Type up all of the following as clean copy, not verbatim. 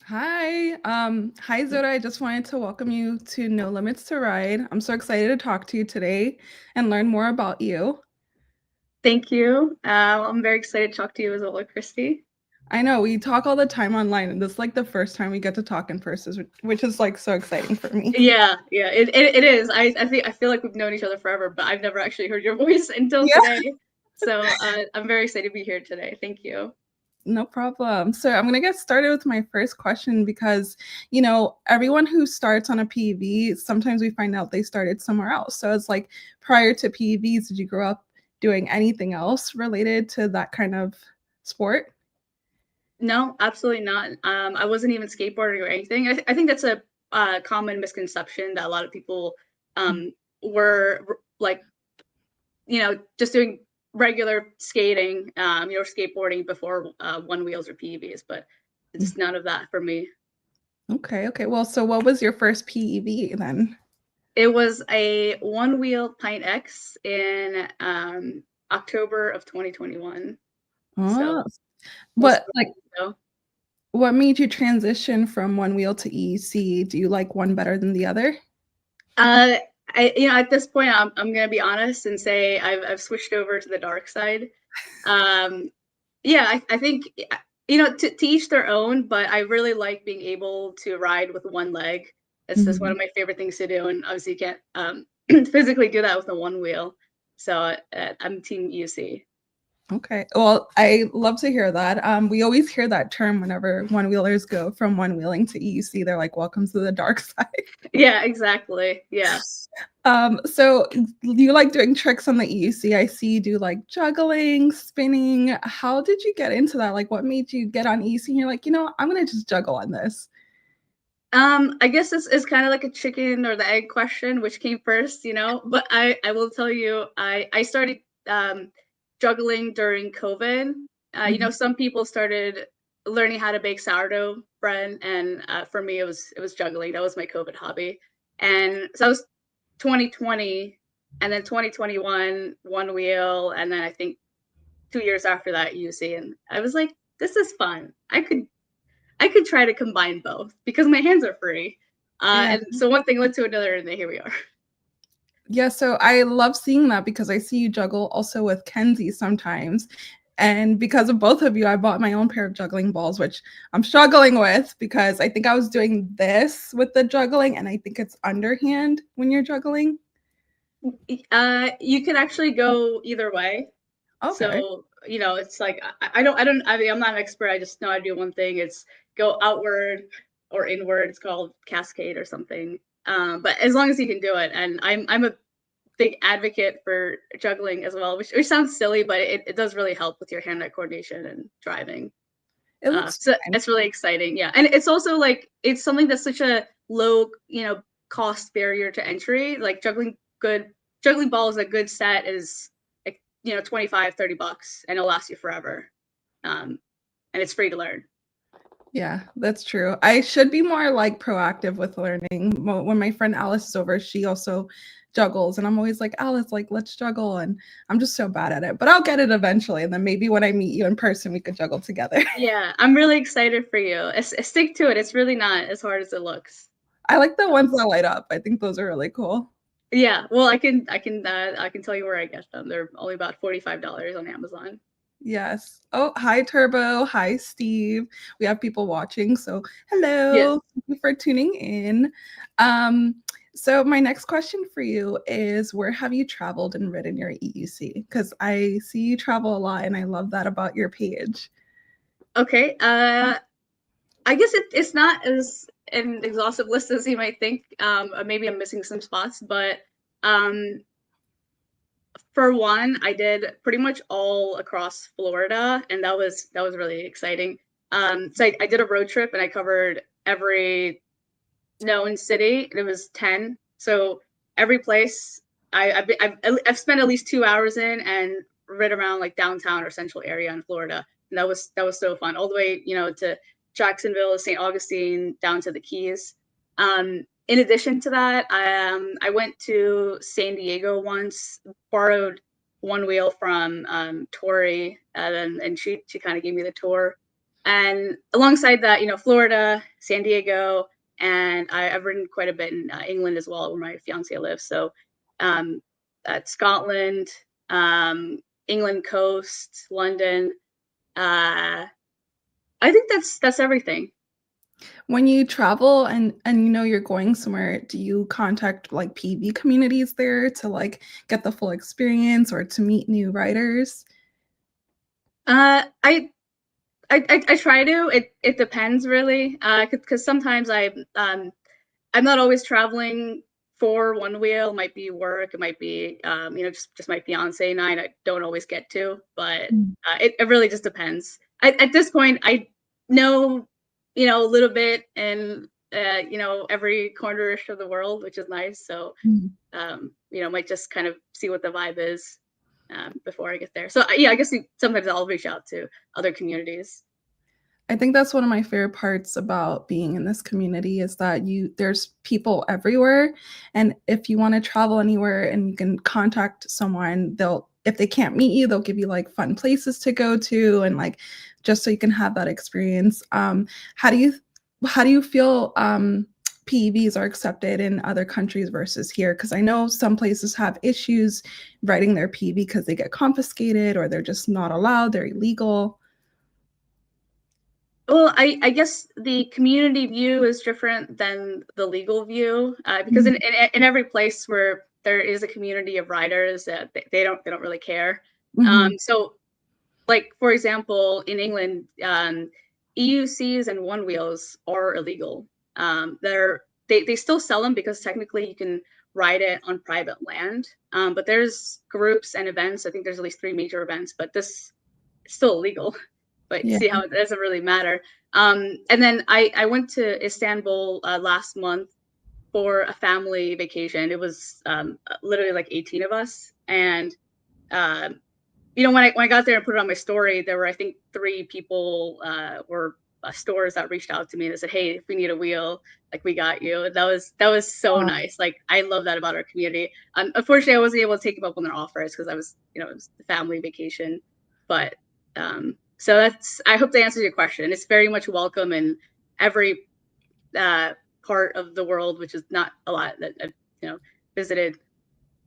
Hi Zoda. I just wanted to welcome you to No Limits to Ride. I'm so excited to talk to you today and learn more about you. Thank you. I'm very excited to talk to you as well, Christy. I know we talk all the time online, and this is like the first time we get to talk in person, which is like so exciting for me. Yeah, it is. I feel like we've known each other forever, but I've never actually heard your voice until Yeah, today. So I'm very excited to be here today. Thank you. no problem. So I'm gonna get started with my first question because everyone who starts on a PEV, sometimes we find out they started somewhere else. So it's like prior to PEVs, did you grow up doing anything else related to that kind of sport? No, absolutely not. I wasn't even skateboarding or anything. I think that's a common misconception that a lot of people were like, just doing regular skating, skateboarding before one wheels or PEVs, but it's none of that for me. Okay. Well, so what was your first PEV then? It was a one wheel Pint X in October of 2021. Oh, So most what of like it ago. what made you transition from one wheel to EC? Do you like one better than the other? Uh, at this point, I'm gonna be honest and say I've switched over to the dark side. Um, yeah, I think to each their own, but I really like being able to ride with one leg. It's just one Mhm. of my favorite things to do, and obviously you can't physically do that with a one wheel. So I'm team UC. Okay. Well, I love to hear that. We always hear that term whenever one wheelers go from one wheeling to EUC. They're like, "Welcome to the dark side." Yeah, exactly. Yeah. So you like doing tricks on the EUC? I see you do like juggling, spinning. How did you get into that? Like, what made you get on EUC? And you're like, I'm gonna just juggle on this. I guess this is kind of like a chicken or the egg question, which came first, But I will tell you, I started juggling during COVID. Mhm. Some people started learning how to bake sourdough bread, and for me, it was juggling. That was my COVID hobby, and so that was 2020, and then 2021 one wheel, and then I think 2 years after that UC, and I was like, this is fun. I could try to combine both because my hands are free. Yeah. And so one thing led to another, and then here we are. Yeah, so I love seeing that because I see you juggle also with Kenzie sometimes. And because of both of you, I bought my own pair of juggling balls, which I'm struggling with because I think I was doing this with the juggling, and I think it's underhand when you're juggling. You can actually go either way. Okay. So it's like I mean, I'm not an expert. I just know I do one thing. It's go outward or inward. It's called cascade or something. But as long as you can do it, and I'm a big advocate for juggling as well, which sounds silly, but it does really help with your hand-eye coordination and driving. It looks So fine. it's really exciting, yeah. And it's also like it's something that's such a low, cost barrier to entry. Like juggling balls, a good set is like 25, $30, and it'll last you forever. Um, and it's free to learn. Yeah, that's true. I should be more like proactive with learning. When my friend Alice is over, she also juggles, and I'm always like, Alice, like, let's juggle. And I'm just so bad at it, but I'll get it eventually. And then maybe when I meet you in person, we could juggle together. Yeah, I'm really excited for you. Stick to it. It's really not as hard as it looks. I like the ones Um, that light up. I think those are really cool. yeah, well, I can tell you where I get them. They're only about $45 on Amazon. Yes. Oh, hi, Turbo. Hi, Steve. We have people watching. So, Yes. hello. Thank you for tuning in. Um, so, my next question for you is where have you traveled and ridden your EUC? Because I see you travel a lot and I love that about your page. Okay. I guess it's not as an exhaustive list as you might think. Maybe I'm missing some spots, but um, for one, I did pretty much all across Florida, and that was really exciting. So I did a road trip, and I covered every known city. It was 10, so every place I've spent at least 2 hours in and rid around like downtown or central area in Florida, and that was so fun. All the way to Jacksonville, St. Augustine, down to the Keys. In addition to that, I went to San Diego once, borrowed one wheel from Tori, and she kind of gave me the tour. And alongside that, Florida, San Diego, and I've ridden quite a bit in England as well, where my fiance lives. So um, at Scotland, England coast, London. Uh, I think that's everything. When you travel and you know you're going somewhere, do you contact like PV communities there to like get the full experience or to meet new writers? I I try to. It depends really, because sometimes I'm not always traveling for one wheel. It might be work. It might be just my fiance and I don't always get to. But Mm. it really just depends. At this point, I know a little bit in every cornerish of the world, which is nice. So Mm. might just kind of see what the vibe is before I get there. So yeah, I guess sometimes I'll reach out to other communities. I think that's one of my favorite parts about being in this community is that there's people everywhere, and if you want to travel anywhere and you can contact someone, they'll if they can't meet you, they'll give you like fun places to go to and like just so you can have that experience. How do you how do you feel PEVs are accepted in other countries versus here? Because I know some places have issues writing their PEV because they get confiscated or they're just not allowed, they're illegal. Well, I guess the community view is different than the legal view, because Mhm. in every place where there is a community of riders, they don't really care. Mhm. So, like for example, in England, EUCs and one wheels are illegal. They still sell them because technically you can ride it on private land, but there's groups and events. I think there's at least three major events, but this is still illegal. But Yeah. see how it doesn't really matter. And then I went to Istanbul last month for a family vacation. It was literally like 18 of us, and um, when I got there and put it on my story, there were I think three people were stores that reached out to me and said, "Hey, if we need a wheel, like we got you." That was so Um, nice. Like I love that about our community. Unfortunately, I wasn't able to take them up on their offers because I was it was a family vacation. But so that's I hope that answers your question. It's very much welcome in every uh, part of the world, which is not a lot that I've visited.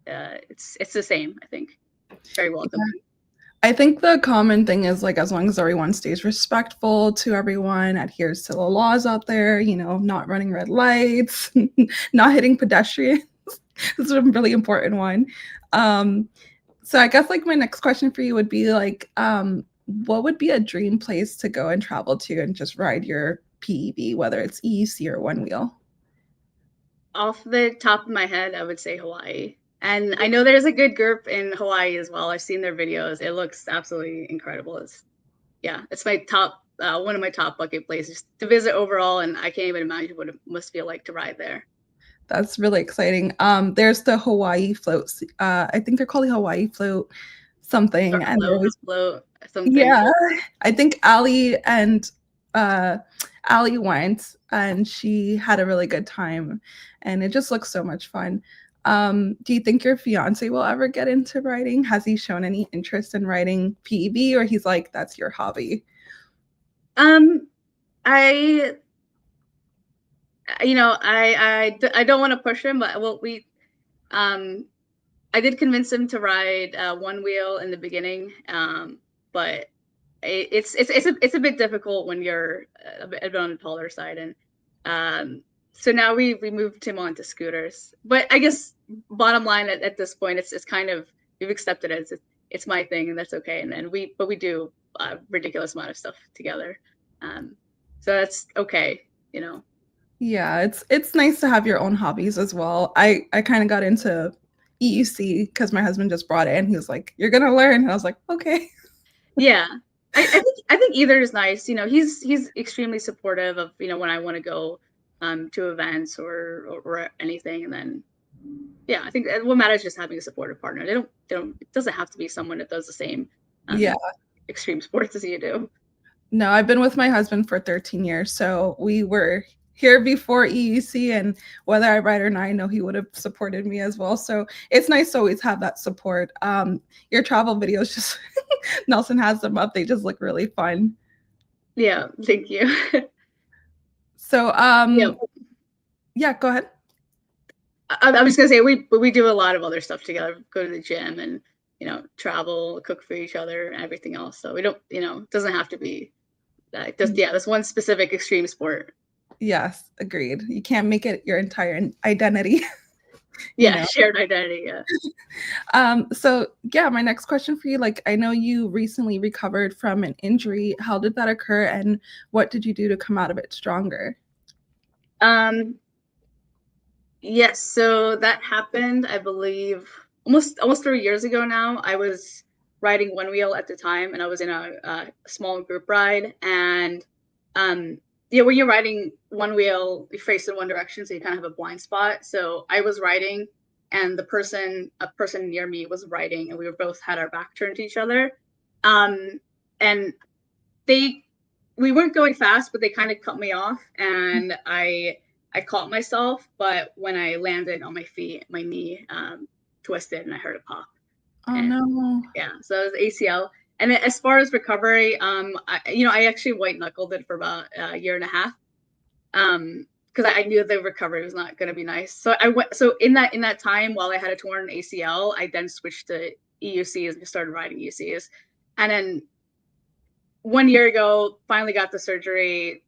It's the same. I think it's very yeah. welcoming. I think the common thing is like as long as everyone stays respectful to everyone, adheres to the laws out there, you know, not running red lights, not hitting pedestrians. This is a really important one. Um, so I guess like my next question for you would be like, what would be a dream place to go and travel to and just ride your PEV, whether it's EUC or one wheel? Off the top of my head, I would say Hawaii. And I know there's a good group in Hawaii as well. I've seen their videos. It looks absolutely incredible. It's my top one of my top bucket places to visit overall, and I can't even imagine what it must feel like to ride there. That's really exciting. There's the Hawaii floats. I think they're called the Hawaii float something, Or and they're float, always float, something. yeah. I think uh Allie went and she had a really good time and it just looks so much fun. Do you think your fiance will ever get into writing? Has he shown any interest in writing PEV or he's like, that's your hobby? Um, I I don't want to push him, but well, we um I did convince him to ride one wheel in the beginning, but it's a bit difficult when you're a bit on the taller side, and so now we moved him onto scooters. But I guess bottom line at this point, it's kind of we've accepted it. It's my thing, and that's okay. And then we do a ridiculous amount of stuff together, um, so that's okay, you know. Yeah, it's nice to have your own hobbies as well. I kind of got into EUC because my husband just brought it and he was like, "You're gonna learn," and I was like, "Okay." Yeah. I think either is nice. He's extremely supportive of, when I want to go to events or anything. And then yeah, I think what matters is just having a supportive partner. They don't it doesn't have to be someone that does the same Yeah. um extreme sports as you do. No, I've been with my husband for 13 years, so we were here before EUC, and whether I ride or not, I know he would have supported me as well. So it's nice to always have that support. Your travel videos just Nelson has them up; they just look really fun. Yeah, thank you. So, Yeah, yeah, go ahead. I was gonna say we do a lot of other stuff together. Go to the gym and travel, cook for each other, and everything else. So we don't, it doesn't have to be that. Just yeah, that's one specific extreme sport. Yes, agreed. You can't make it your entire identity, you Yeah, know. shared identity. Yeah. So yeah, my next question for you, like I know you recently recovered from an injury. How did that occur and what did you do to come out of it stronger? Um. Yes. So that happened, I believe, almost 3 years ago now. I was riding one wheel at the time, and I was in a small group ride. And um, yeah, when you're riding one wheel, you face in one direction, so you kind of have a blind spot. So I was riding, and a person near me was riding, and we were both had our back turned to each other. Um, and they we weren't going fast, but they kind of cut me off, and I caught myself, but when I landed on my feet, my knee twisted and I heard a pop. Oh And no. yeah, so it was ACL. And as far as recovery, I actually white knuckled it for about a year and a half, because I knew the recovery was not going to be nice. So I went. So in that time, while I had a torn ACL, I then switched to EUCs and started riding EUCs, and then 1 year ago, finally got the surgery,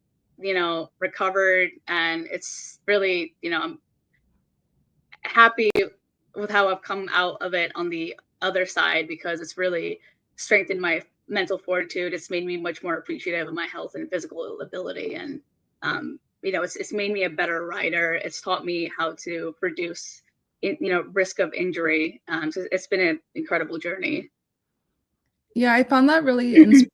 recovered, and it's really, I'm happy with how I've come out of it on the other side, because it's really strengthened my mental fortitude. It's made me much more appreciative of my health and physical ability, and it's made me a better rider. It's taught me how to reduce, risk of injury. So it's been an incredible journey. Yeah, I found that really inspirational.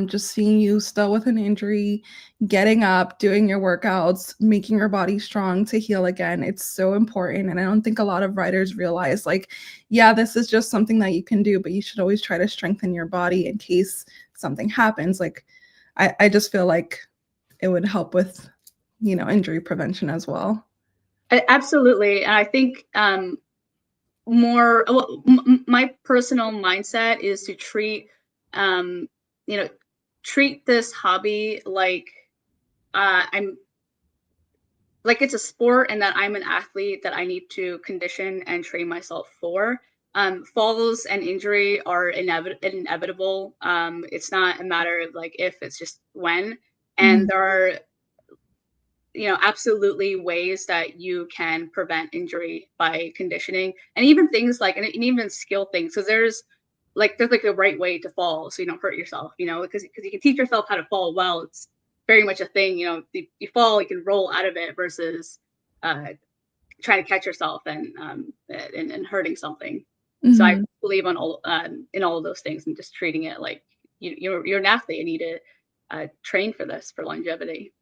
Just seeing you still with an injury, getting up, doing your workouts, making your body strong to heal again. It's so important. And I don't think a lot of riders realize, like, yeah, this is just something that you can do, but you should always try to strengthen your body in case something happens. Like, I just feel like it would help with, injury prevention as well. Absolutely, and I think more well, my personal mindset is to um treat this hobby like I'm like it's a sport, and that I'm an athlete that I need to condition and train myself for. Falls and injury are inevitable. It's not a matter of like if, it's just when. And Mhm. there are absolutely ways that you can prevent injury by conditioning, and even things like, and even skill things. So there's like a right way to fall so you don't hurt yourself, because you can teach yourself how to fall well. It's very much a thing, you fall, you can roll out of it, versus uh, trying to catch yourself and hurting something. So I Mhm. believe in all of those things, and just treating it like you're an athlete and need to train for this, for longevity.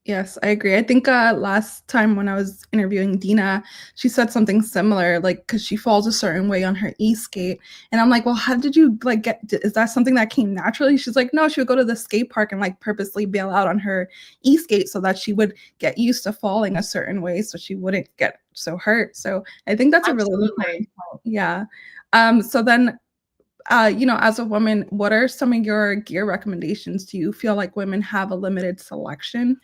Yes, I agree. I think last time when I was interviewing Dina, she said something similar, like because she falls a certain way on her e-skate, and I'm like, well, how did you like get? Is that something that came naturally? She's like, no, she would go to the skate park and like purposely bail out on her e-skate so that she would get used to falling a certain way, so she wouldn't get so hurt. So I think that's a really important Absolutely. point. Yeah. So then as a woman, what are some of your gear recommendations? Do you feel like women have a limited selection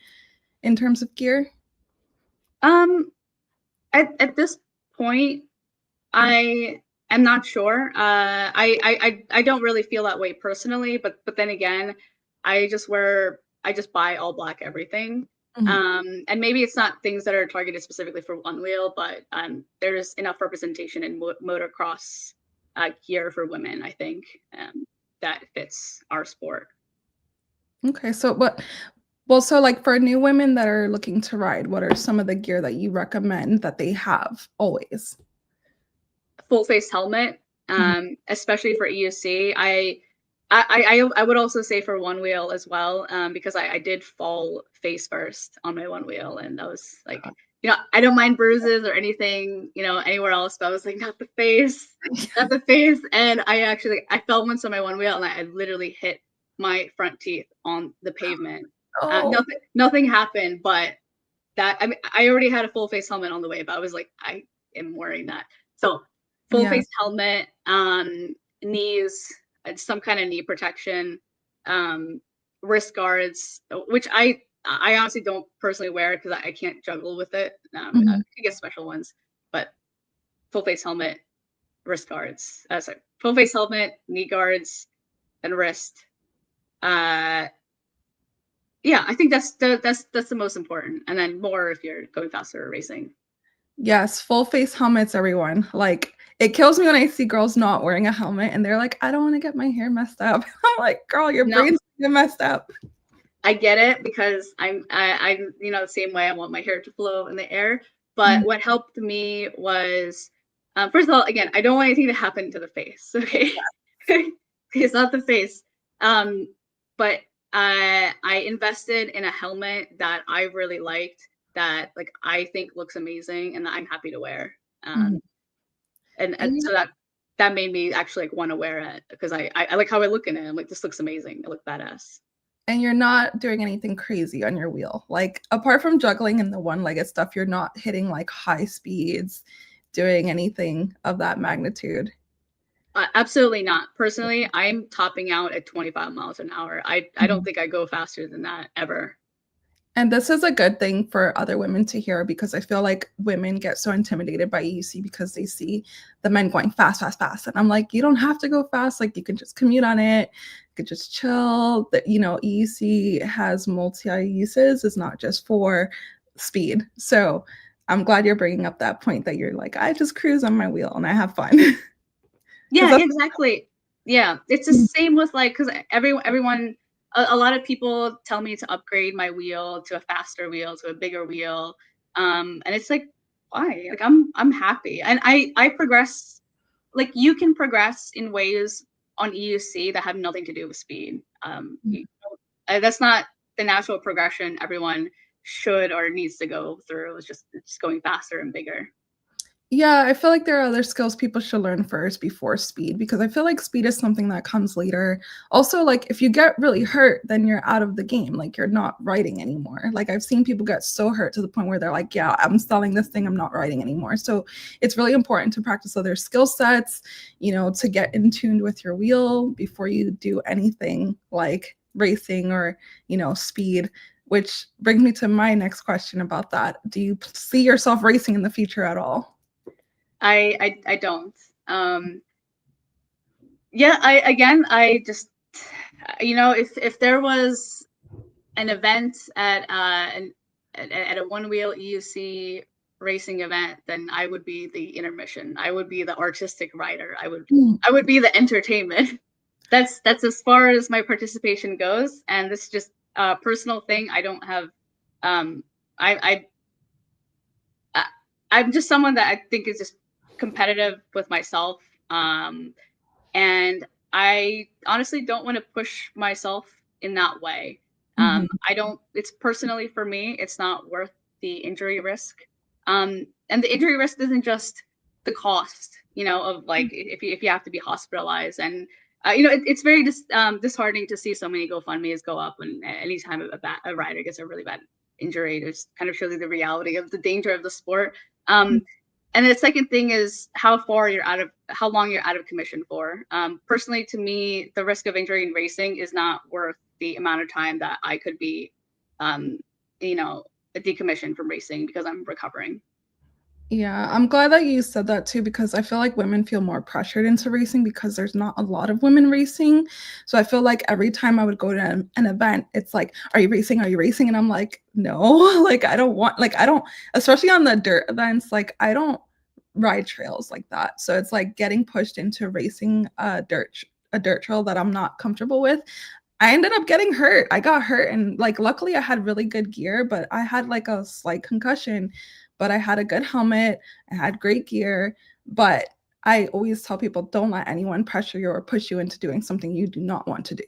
in terms of gear? Um, at this point, I am not sure. I don't really feel that way personally, but then again, I just buy all black everything. Mhm. And maybe it's not things that are targeted specifically for one wheel, but there's enough representation in motocross gear for women, I think, that fits our sport. Okay, so so like for new women that are looking to ride, what are some of the gear that you recommend that they have always? Full face helmet, Mhm. especially for EUC. I would also say for one wheel as well, because I did fall face first on my one wheel, and I was like, I don't mind bruises or anything, anywhere else, but I was like, not the face, not the face. And I fell once on my one wheel, and I literally hit my front teeth on the pavement. Oh, Nothing happened, but that, I mean, I already had a full face helmet on the way, but I was like, I am wearing that. So full yeah. face helmet, knees, some kind of knee protection. Um, wrist guards, which I honestly don't personally wear because I can't juggle with it. I Mhm. get special ones, but full face helmet, wrist guards. Sorry, full face helmet, knee guards, and wrist. Uh, yeah, I think that's the most important, and then more if you're going faster or racing. Yes, full face helmets, everyone. Like, it kills me when I see girls not wearing a helmet and they're like, I don't want to get my hair messed up. I'm like, girl, your No, brain's gonna get messed up. I get it because I'm the same way. I want my hair to flow in the air. Mhm. But what helped me was, first of all, again, I don't want anything to happen to the face. Okay, it's not the face. Um, but I invested in a helmet that I really liked, that like I think looks amazing and that I'm happy to wear. Mhm. And And so that made me actually like want to wear it because I like how I look in it. I'm like, this looks amazing. I look badass. and you're not doing anything crazy on your wheel. Like, apart from juggling and the one-legged stuff, you're not hitting like high speeds, doing anything of that magnitude. Absolutely not. Personally, I'm topping out at 25 miles an hour. I don't Mhm. think I go faster than that ever. And this is a good thing for other women to hear because I feel like women get so intimidated by EUC because they see the men going fast, fast, fast. And I'm like, you don't have to go fast. Like, you can just commute on it. You could just chill. That, EUC has multi uses. It's not just for speed. So I'm glad you're bringing up that point that you're like, I just cruise on my wheel and I have fun. Because Yeah, that's exactly. Yeah, it's the same with like because everyone a lot of people tell me to upgrade my wheel to a faster wheel to a bigger wheel, and it's like why? Like I'm happy and I progress like you can progress in ways on EUC that have nothing to do with speed. That's not the natural progression everyone should or needs to go through. It's just going faster and bigger. Yeah, I feel like there are other skills people should learn first before speed because I feel like speed is something that comes later. Also, like if you get really hurt, then you're out of the game. Like you're not riding anymore. Like I've seen people get so hurt to the point where they're like, yeah, I'm selling this thing, I'm not riding anymore. So it's really important to practice other skill sets, to get in tuned with your wheel before you do anything like racing or, speed. Which brings me to my next question about that. Do you see yourself racing in the future at all? I don't. Yeah, I just if there was an event at a one wheel EUC racing event, then I would be the intermission. I would be the artistic rider. Mm. I would be the entertainment. That's as far as my participation goes, and this is just a personal thing. I don't have I I I'm just someone that I think is just competitive with myself. And I honestly don't want to push myself in that way. Mhm. I don't, it's personally for me, it's not worth the injury risk. And the injury risk isn't just the cost, of like if you have to be hospitalized. And, it's very disheartening to see so many GoFundMe's go up when anytime a rider gets a really bad injury. It just kind of shows you the reality of the danger of the sport. And the second thing is how long you're out of commission for. Personally, to me, the risk of injury in racing is not worth the amount of time that I could be, um, decommissioned from racing because I'm recovering. Yeah, I'm glad that you said that too because I feel like women feel more pressured into racing because there's not a lot of women racing. So I feel like every time I would go to an event, it's like, "Are you racing? Are you racing?" And I'm like, "No." Like I don't, especially on the dirt events, like I don't ride trails like that. So it's like getting pushed into racing a dirt trail that I'm not comfortable with. I ended up getting hurt. I got hurt and like luckily I had really good gear, but I had like a slight concussion, but I had a good helmet, I had great gear, but I always tell people don't let anyone pressure you or push you into doing something you do not want to do,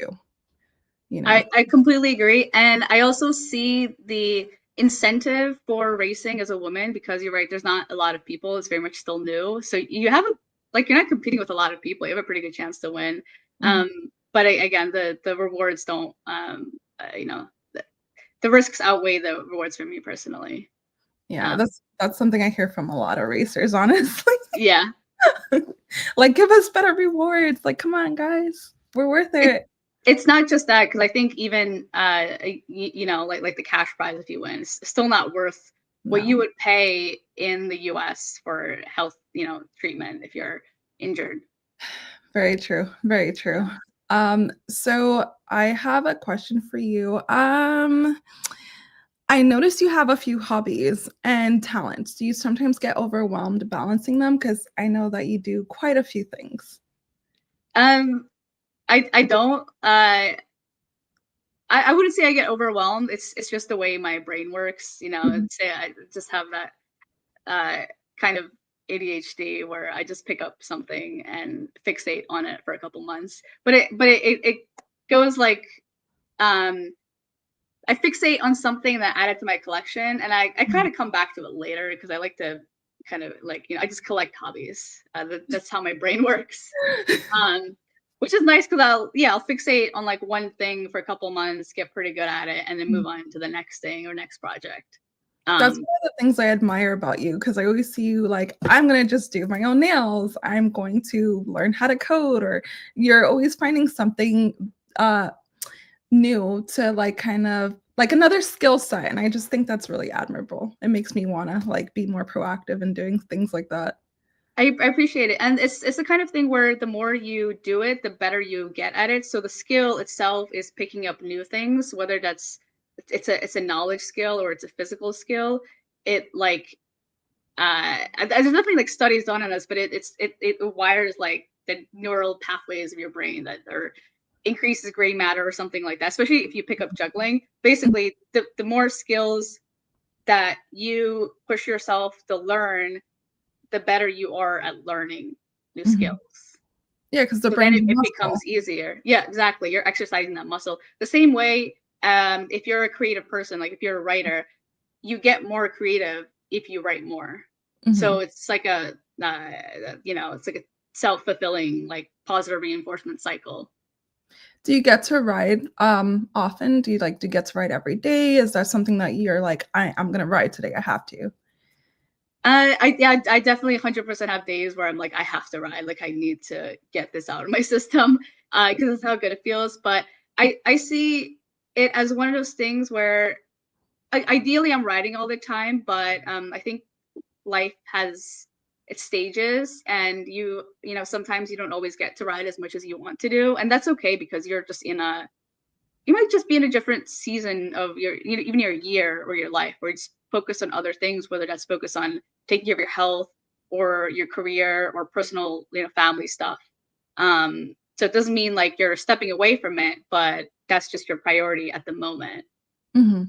you know. I completely agree. And I also see the incentive for racing as a woman because you're right, there's not a lot of people. It's very much still new. So you have you're not competing with a lot of people. You have a pretty good chance to win. Mhm. But again, the rewards don't, the risks outweigh the rewards for me personally. Yeah, Um, that's something I hear from a lot of racers, honestly. yeah. Like give us better rewards. Like come on guys. We're worth It, it. It's not just that, because I think even you know, like the cash prize if you win, it's still not worth what No. you would pay in the US for health, you know, treatment if you're injured. Very true. Very true. Yeah. So I have a question for you. I noticed you have a few hobbies and talents. Do you sometimes get overwhelmed balancing them? Because I know that you do quite a few things. Um, I don't. I wouldn't say I get overwhelmed. It's just the way my brain works. You know, Mhm. say I just have that kind of ADHD where I just pick up something and fixate on it for a couple months. But it goes like um I fixate on something that added to my collection, and I kind of come back to it later because I like to kind of like, you know, I just collect hobbies. That's how my brain works. Um, which is nice because I'll fixate on like one thing for a couple months, get pretty good at it, and then move on to the next thing or next project. That's Um, one of the things I admire about you because I always see you like, I'm going to just do my own nails. I'm going to learn how to code, or you're always finding something uh, new to like kind of like another skill set. And I just think that's really admirable. It makes me want to like be more proactive in doing things like that. I appreciate it, and it's the kind of thing where the more you do it, the better you get at it. So the skill itself is picking up new things, whether that's it's a knowledge skill or it's a physical skill. It like there's nothing like studies done on us, but it wires like the neural pathways of your brain that are increases gray matter or something like that. Especially if you pick up juggling, basically the more skills that you push yourself to learn, the better you are at learning new Mhm. skills. Yeah, because the So then brain's a it muscle. becomes easier. Yeah, exactly. You're exercising that muscle. The same way, if you're a creative person, like if you're a writer, you get more creative if you write more. So Mhm. it's like you know, it's like a self-fulfilling, like positive reinforcement cycle. Do you get to ride often? Do you get to ride every day? Is that something that you're like, I'm gonna ride today, I have to? Yeah, I definitely 100% have days where I'm like, I have to ride, like I need to get this out of my system, because that's how good it feels. But I see it as one of those things where ideally I'm riding all the time, but I think life has its stages, and you know sometimes you don't always get to ride as much as you want to do, and that's okay because you're just in a you might just be in a different season of your you know, even your year or your life where it's focused on other things, whether that's focused on taking care of your health or your career or personal, you know, family stuff. So it doesn't mean like you're stepping away from it, but that's just your priority at the moment. Mhm.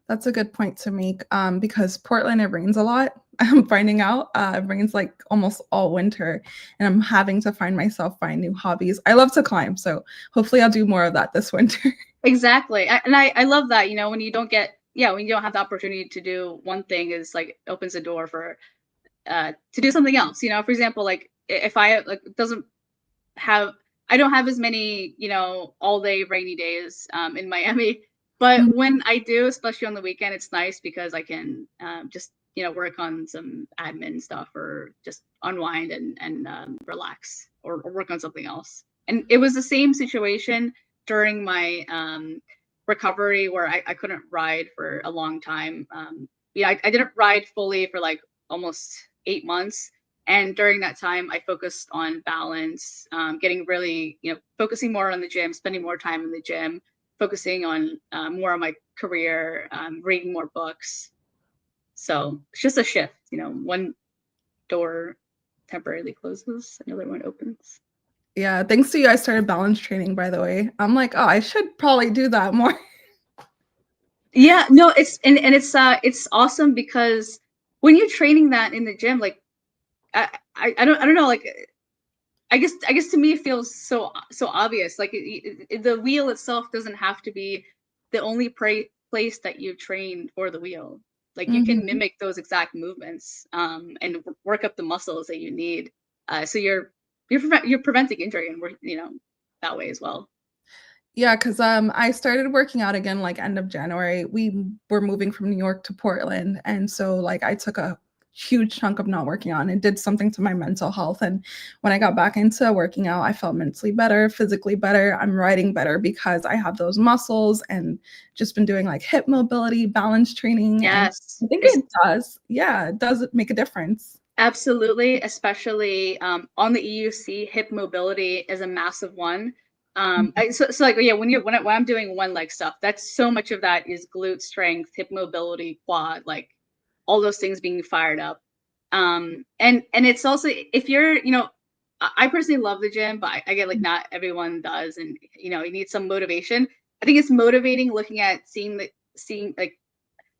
That's a good point to make, because Portland, it rains a lot. I'm finding out, it rains, like, almost all winter, and I'm having to find new hobbies. I love to climb, so hopefully I'll do more of that this winter. Exactly. And I love that, you know, when you don't get yeah, when you don't have the opportunity to do one thing is like opens the door for to do something else. You know, for example, like if I like doesn't have I don't have as many, you know, all day rainy days in Miami. But Mhm, when I do, especially on the weekend, it's nice because I can just, you know, work on some admin stuff or just unwind and relax or work on something else. And it was the same situation during my recovery where I couldn't ride for a long time. Yeah, I didn't ride fully for like almost 8 months, and during that time I focused on balance, getting really, you know, focusing more on the gym, spending more time in the gym, focusing on more on my career, reading more books. So it's just a shift, you know, one door temporarily closes, another one opens. yeah, thanks to you, I started balance training, by the way. I'm like, "Oh, I should probably do that more." Yeah, no, and it's awesome because when you're training that in the gym, like I don't know, like I guess to me it feels so obvious. Like the wheel itself doesn't have to be the only place that you train for the wheel. Like you can Mhm. mimic those exact movements and work up the muscles that you need. So you're preventing injury and work, you know, that way as well. Yeah, because I started working out again, like, end of January. We were moving from New York to Portland, and so, like, I took a huge chunk of not working out. And it did something to my mental health. And when I got back into working out, I felt mentally better, physically better. I'm riding better because I have those muscles, and just been doing like hip mobility, balance training. And Yes, I think it's it does. Yeah, it does make a difference. absolutely, especially on the EUC, hip mobility is a massive one. So like yeah, when I'm doing one leg stuff, that's so much of that is glute strength, hip mobility, quad, like all those things being fired up. And it's also if you're I personally love the gym, but I get like not everyone does, and you need some motivation. I think it's motivating looking at seeing like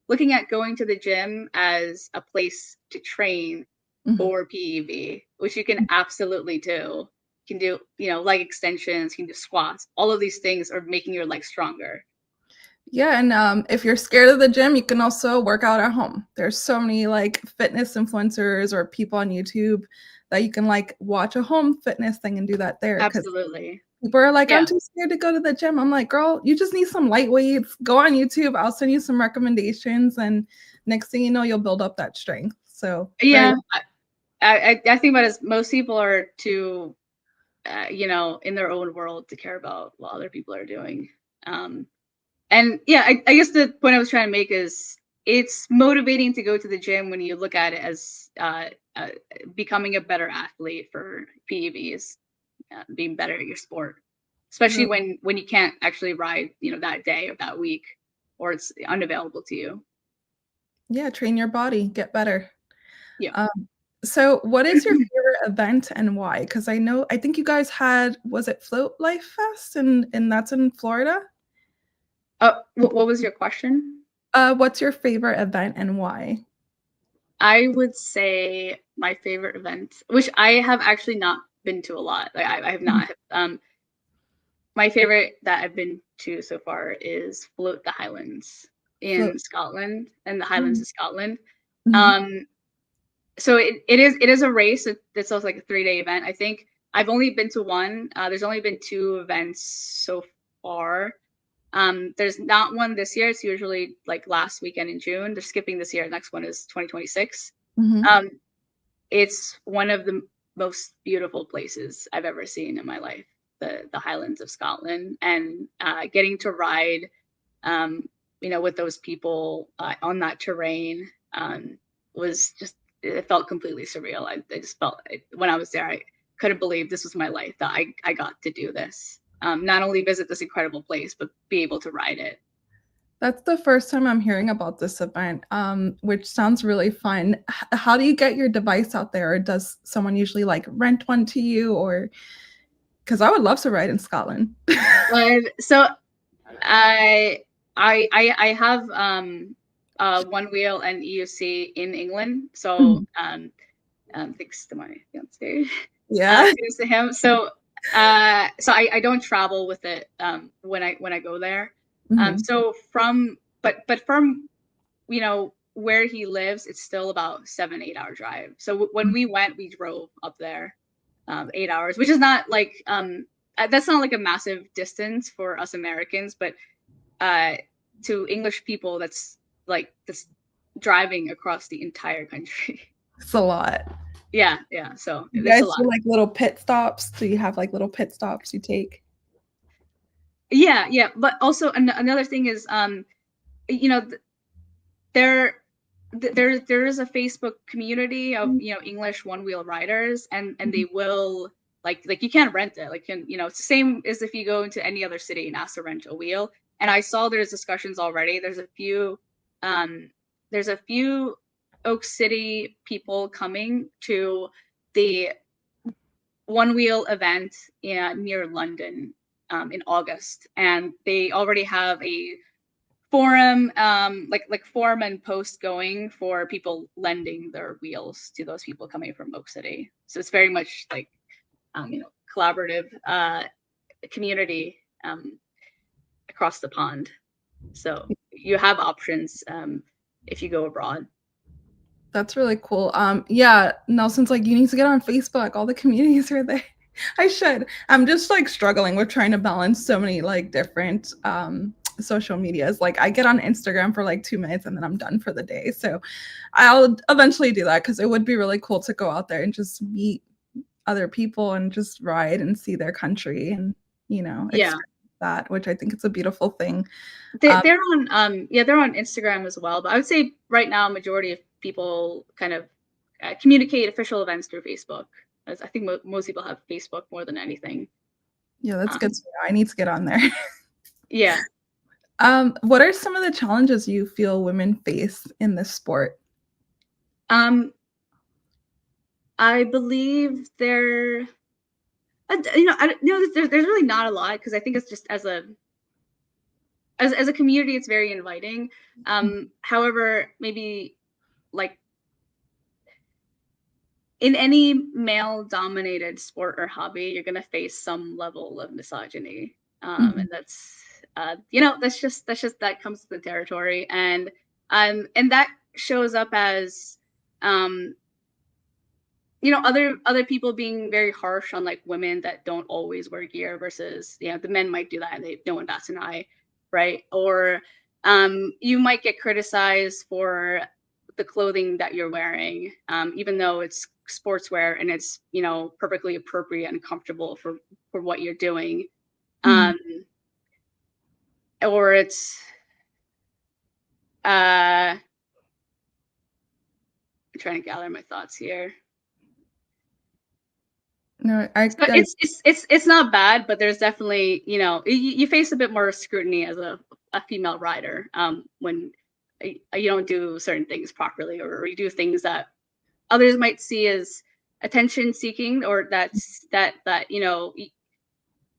looking at going to the gym as a place to train Mhm. for PEV, which you can absolutely do. You can do, leg extensions, you can do squats. All of these things are making your legs stronger. Yeah, and if you're scared of the gym, you can also work out at home. There's so many like fitness influencers or people on YouTube that you can like watch a home fitness thing and do that there. Because Absolutely. people are like, I'm Yeah. too scared to go to the gym. I'm like, girl, you just need some light weights. Go on YouTube. I'll send you some recommendations, and next thing you know, you'll build up that strength. So very Yeah. I think about it as most people are too, in their own world to care about what other people are doing. Um, And yeah, I guess the point I was trying to make is it's motivating to go to the gym when you look at it as uh, becoming a better athlete for PEVs, being better at your sport, especially really, when you can't actually ride, that day or that week, or it's unavailable to you. yeah, train your body, get better. Yeah. Um, so what is your favorite event and why? Because I think you guys had, was it Float Life Fest, and that's in Florida? What was your question? What's your favorite event and why? I would say my favorite event, which I have actually not been to a lot. Like I have Mhm. not. My favorite that I've been to so far is Float the Highlands Float. in Scotland, and the Highlands Mhm. of Scotland. Mhm. Um, so it is a race. It's also like a 3-day event. I think I've only been to one. There's only been 2 events so far. There's not one this year. It's usually like last weekend in June. They're skipping this year. The next one is 2026. Mhm. Um, it's one of the most beautiful places I've ever seen in my life, the Highlands of Scotland, and getting to ride, um, with those people on that terrain was just it felt completely surreal. I just felt when I was there, I couldn't believe this was my life that I got to do this. Not only visit this incredible place, but be able to ride it. That's the first time I'm hearing about this event, which sounds really fun. How do you get your device out there? Or does someone usually like rent one to you, or because I would love to ride in Scotland. So I have one wheel and EUC in England. So Mhm. thanks to my fiance, Yeah. thanks to him. So I don't travel with it when I go there. Mhm. So from where he lives, it's still about 7-8 hour drive. So when we went, we drove up there 8 hours, which is not like that's not like a massive distance for us Americans, but uh, to English people, that's like this driving across the entire country. It's a lot. Yeah, yeah. So You it's a guys lot. do like little pit stops? Do you have like little pit stops you take? Yeah, yeah. But also another thing is, you know, there there is a Facebook community of English one wheel riders, and Mhm. they will like you can't rent it. Like it's the same as if you go into any other city and ask to rent a wheel. And I saw there's discussions already. Um there's a few Oak City people coming to the one wheel event near London in August, and they already have a forum like forum and post going for people lending their wheels to those people coming from Oak City. So it's very much like collaborative community across the pond. So you have options if you go abroad. That's really cool. Yeah, Nelson's like, you need to get on Facebook. All the communities are there. I should. I'm just like struggling with trying to balance so many like different social medias. Like I get on Instagram for like 2 minutes and then I'm done for the day. So I'll eventually do that because it would be really cool to go out there and just meet other people and just ride and see their country and, Yeah. experience that, which I think it's a beautiful thing. They're on they're on Instagram as well, but I would say right now majority of people kind of communicate official events through Facebook. As I think most people have Facebook more than anything. Yeah, that's good to know. I need to get on there. Yeah. What are some of the challenges you feel women face in this sport? Um, I believe there, there's really not a lot because I think it's just as a community, it's very inviting. However, maybe like in any male-dominated sport or hobby, you're gonna face some level of misogyny, Mhm. and that comes to the territory, and that shows up as um other people being very harsh on like women that don't always wear gear versus the men might do that and no one bats an eye, right? Or you might get criticized for the clothing that you're wearing, even though it's sportswear and it's perfectly appropriate and comfortable for what you're doing. Mhm. um or it's I'm trying to gather my thoughts here. No, So it's not bad, but there's definitely you face a bit more scrutiny as a female rider when you don't do certain things properly, or you do things that others might see as attention seeking, or that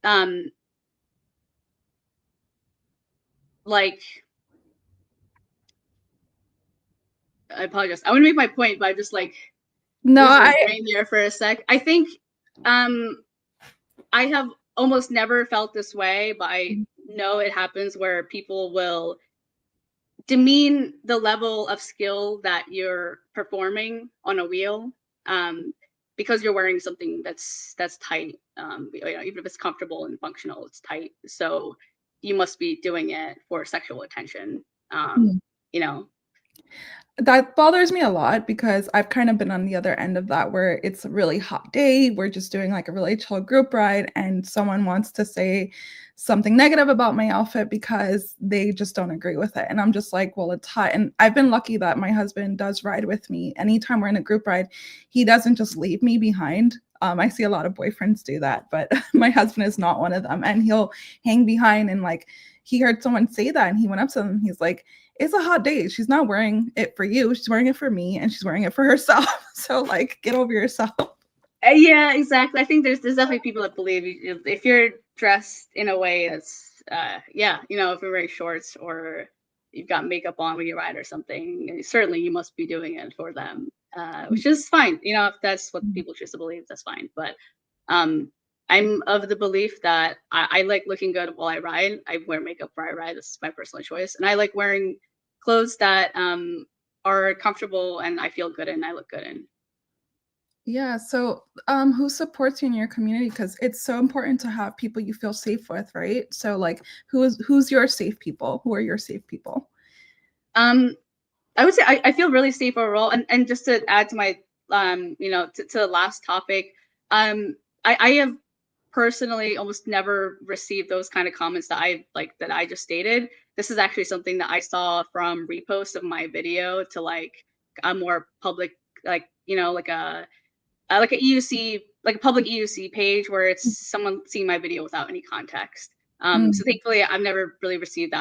um like I apologize. I want to make my point, but I just like no, losing my I brain there for a sec. I think um I have almost never felt this way, but I know it happens where people will demean the level of skill that you're performing on a wheel, um, because you're wearing something that's tight. Even if it's comfortable and functional, it's tight. So you must be doing it for sexual attention. Um, you know, That bothers me a lot because I've kind of been on the other end of that where it's a really hot day. We're just doing like a really chill group ride, and someone wants to say something negative about my outfit because they just don't agree with it. And I'm just like, well, it's hot. And I've been lucky that my husband does ride with me. Anytime we're in a group ride, he doesn't just leave me behind. I see a lot of boyfriends do that, but my husband is not one of them. And he'll hang behind and like, he heard someone say that and he went up to them. He's like, it's a hot day. She's not wearing it for you. She's wearing it for me and she's wearing it for herself. So like get over yourself. yeah, exactly. I think there's definitely people that believe if you're dressed in a way that's if you're wearing shorts or you've got makeup on when you ride or something, certainly you must be doing it for them, which is fine. If that's what people choose to believe, that's fine. But um, I'm of the belief that I like looking good while I ride. I wear makeup while I ride. This is my personal choice, and I like wearing clothes that are comfortable and I feel good in. I look good in. Yeah. So who supports you in your community? Because it's so important to have people you feel safe with, right? So like who's your safe people? Who are your safe people? Um, I would say I feel really safe overall. And just to add to my to the last topic, I have personally almost never received those kind of comments that I just stated. This is actually something that I saw from reposts of my video to like a more public, like like a EUC, like a public EUC page where it's someone seeing my video without any context. So Mm, thankfully I've never really received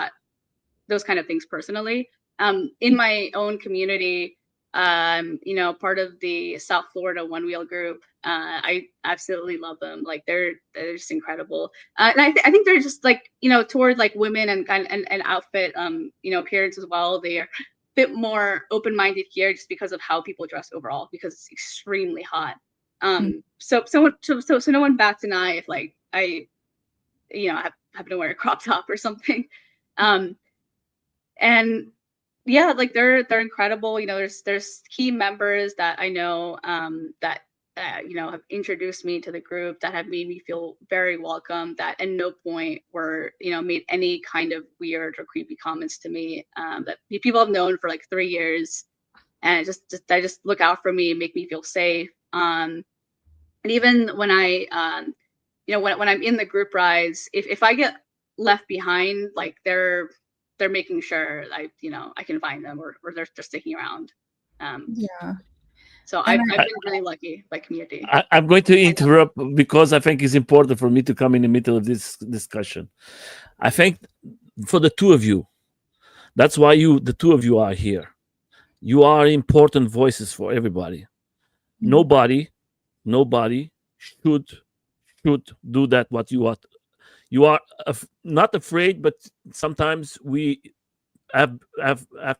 those kind of things personally. In my own community, part of the South Florida One Wheel group, I absolutely love them. Like they're just incredible, and I think they're just like toward like women and outfit appearance as well. They are a bit more open minded here just because of how people dress overall because it's extremely hot. mm. So no one bats an eye if like I happen to wear a crop top or something. Um, and yeah, like they're incredible. There's key members that I know that that, you know, have introduced me to the group, that have made me feel very welcome, that at no point were, you know, made any kind of weird or creepy comments to me, that people have known for like 3 years. And I just look out for me, make me feel safe. And even when you know, when I'm in the group rides, if I get left behind, like they're making sure you know, I can find them, or they're sticking around. Um, Yeah. so And I've been really lucky by community. I'm going to interrupt because I think it's important for me to come in the middle of this discussion. I think for the two of you, that's why the two of you are here. You are important voices for everybody. Nobody should do that. What you are not afraid, but sometimes we have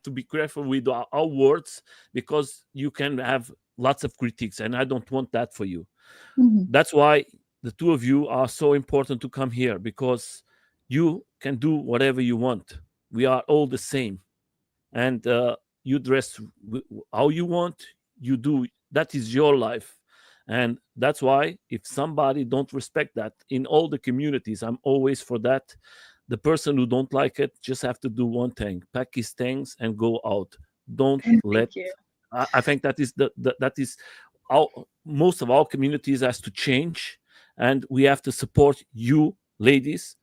to be careful with our words, because you can have lots of critiques, and I don't want that for you. That's why the two of you are so important to come here, because you can do whatever you want. We are all the same, and you dress how you want. You do, that is your life. And that's why if somebody don't respect that in all the communities, I'm always for that. The person who don't like it just have to do one thing: pack his things and go out. Don't let Thank you. I think that is that is our, most of our communities has to change, and we have to support you ladies,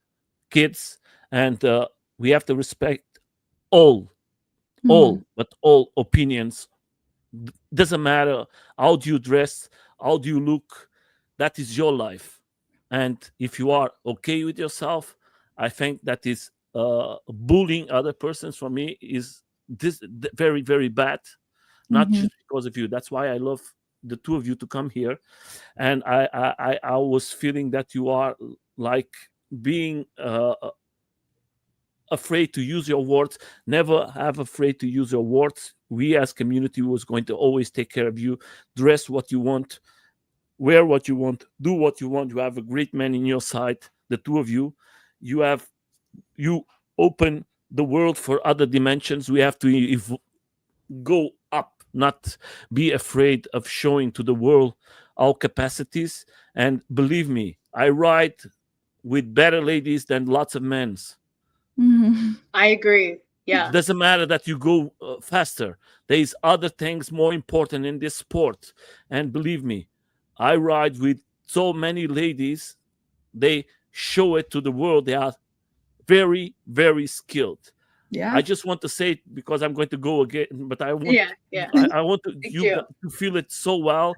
kids, and we have to respect all but all opinions. Doesn't matter how do you dress, how do you look. That is your life, and if you are okay with yourself, I think that is bullying other persons, for me, is this very, very bad. Not just because of you. That's why I love the two of you to come here. And I was feeling that you are like being afraid to use your words. Never have afraid to use your words. We as community was going to always take care of you. Dress what you want, wear what you want, do what you want. You have a great man in your side, the two of you. You open the world for other dimensions. We have to go up, not be afraid of showing to the world our capacities. And believe me, I ride with better ladies than lots of men's. I agree. Yeah. It doesn't matter that you go faster. There's other things more important in this sport. And believe me, I ride with so many ladies. They show it to the world. They are very, very skilled. Yeah. I just want to say it because I'm going to go again, but I want, Yeah. I want you to feel it so well.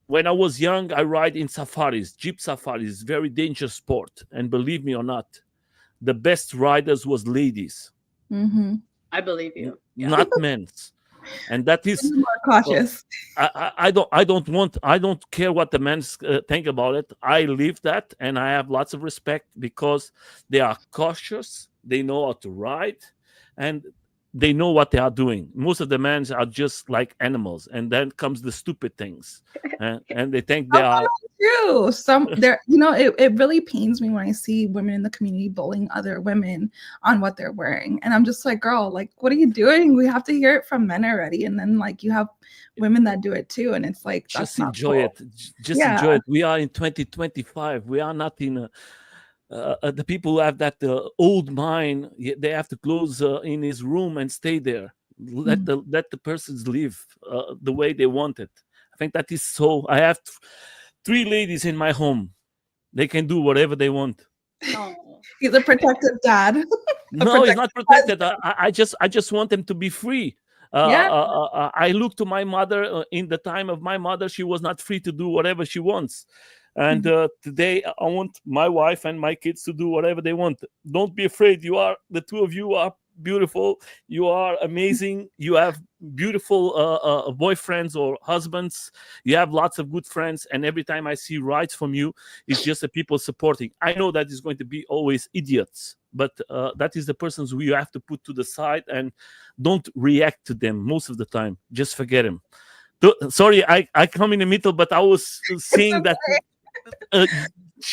When I was young, I ride in safaris, jeep safaris, very dangerous sport. And believe me or not, the best riders was ladies. I believe you. Yeah. Not men's. And that is more cautious. I don't care what the men think about it. I live that, and I have lots of respect because they are cautious. They know how to ride, and they know what they are doing. Most of the men are just like animals, and then comes the stupid things, and they think they are true. You know, it really pains me when I see women in the community bullying other women on what they're wearing. And I'm just like, girl, like, what are you doing? We have to hear it from men already. And then like you have women that do it too. And it's like, just enjoy it. Just enjoy it. We are in 2025. We are not in the people who have that old mind. They have to close in his room and stay there. Let the persons live the way they want it. I think that is so. I have 3 ladies in my home. They can do whatever they want. Oh. He's a protective dad. No, he's not protected. I just want them to be free. I look to my mother. In the time of my mother, she was not free to do whatever she wants. And today, I want my wife and my kids to do whatever they want. Don't be afraid. The two of you are beautiful. You are amazing. You have beautiful boyfriends or husbands. You have lots of good friends. And every time I see rights from you, it's just the people supporting. I know that is going to be always idiots, but that is the persons who you have to put to the side and don't react to them most of the time. Just forget them. Sorry, I come in the middle, but I was saying that.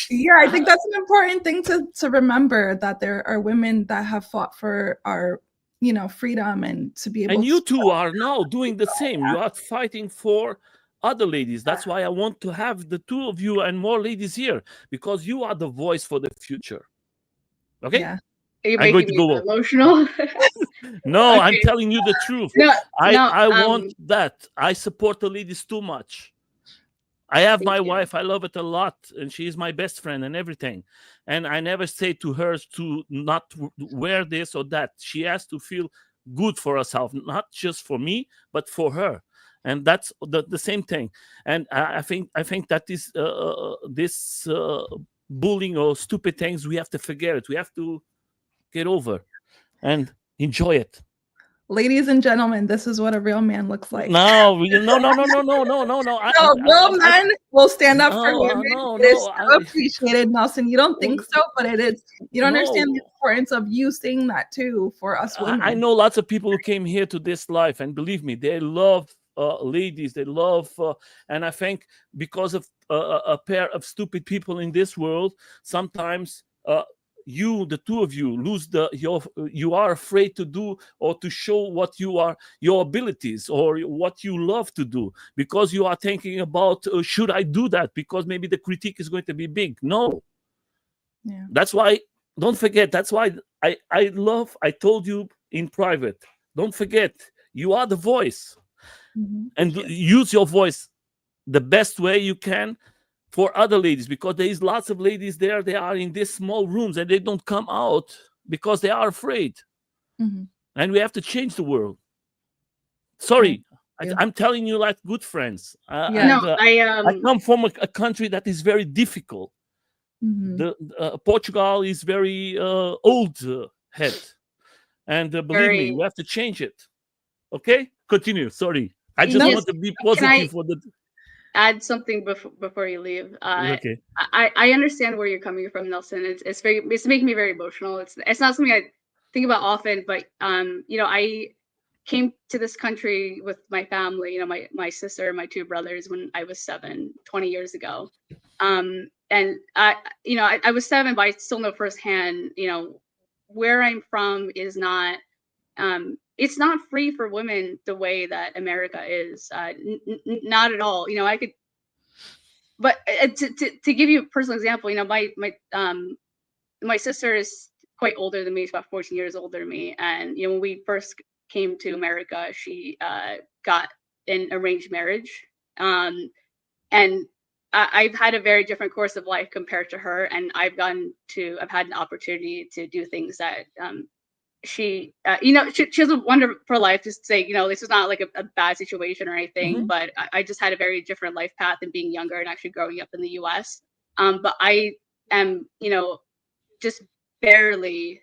Yeah, I think that's an important thing to remember, that there are women that have fought for our, freedom and to be able. And you two are now doing the same. You are fighting for other ladies. That's why I want to have the two of you and more ladies here, because you are the voice for the future. Okay? Yeah. You're I'm going making to me go. emotional. No, I'm Okay. telling you the truth. No, I no. I want that. I support the ladies too much. I have Thank my you. wife. I love it a lot, and she is my best friend and everything. And I never say to her to not wear this or that. She has to feel good for herself, not just for me, but for her. And that's the same thing. And I think that is this bullying or stupid things, we have to forget it. We have to get over and enjoy it. Ladies and gentlemen, this is what a real man looks like. No, no, no, no, no, no, no, no, no. No, real men will stand up for women. No, It is no. so appreciated, Nelson. You don't think so, but it is. You don't understand the No. importance of you saying that too for us women. I know lots of people who came here to this life, and believe me, they love ladies. They love, and I think because of a pair of stupid people in this world, sometimes you, the two of you, lose you are afraid to do or to show what you are, your abilities or what you love to do, because you are thinking about should I do that, because maybe the critique is going to be big. No, Yeah. that's why. Don't forget. That's why I told you in private. Don't forget, you are the voice, and use your voice the best way you can for other ladies, because there is lots of ladies there. They are in these small rooms and they don't come out because they are afraid. And we have to change the world. Sorry, I'm telling you like good friends. No, I come from a country that is very difficult. Portugal is very old head, and believe me, we have to change it. Okay, continue. Sorry, I just want to be positive for the. Add something before you leave. Okay. I understand where you're coming from, Nelson. It's making me very emotional. It's not something I think about often, but you know, I came to this country with my family, you know, my sister and my two brothers when I was 7, 20 years ago. And I was 7, but I still know firsthand, you know, where I'm from is not, it's not free for women the way that America is. Not at all. You know, I could, but to give you a personal example, you know, my sister is quite older than me. She's about 14 years older than me. And, you know, when we first came to America, she got an arranged marriage. And I've had a very different course of life compared to her. And I've had an opportunity to do things that she has a wonderful life. Just say, you know, this is not like a bad situation or anything, but I just had a very different life path than being younger and actually growing up in the US. But I am, you know, just barely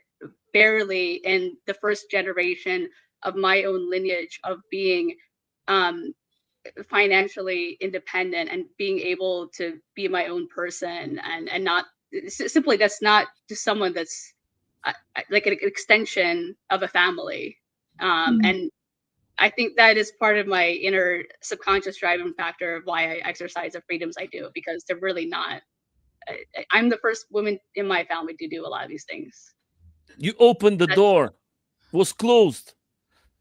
in the first generation of my own lineage of being financially independent and being able to be my own person and not simply that's not just someone that's like an extension of a family. And I think that is part of my inner subconscious driving factor of why I exercise the freedoms I do, because they're really not. I'm the first woman in my family to do a lot of these things. You opened the door, was closed.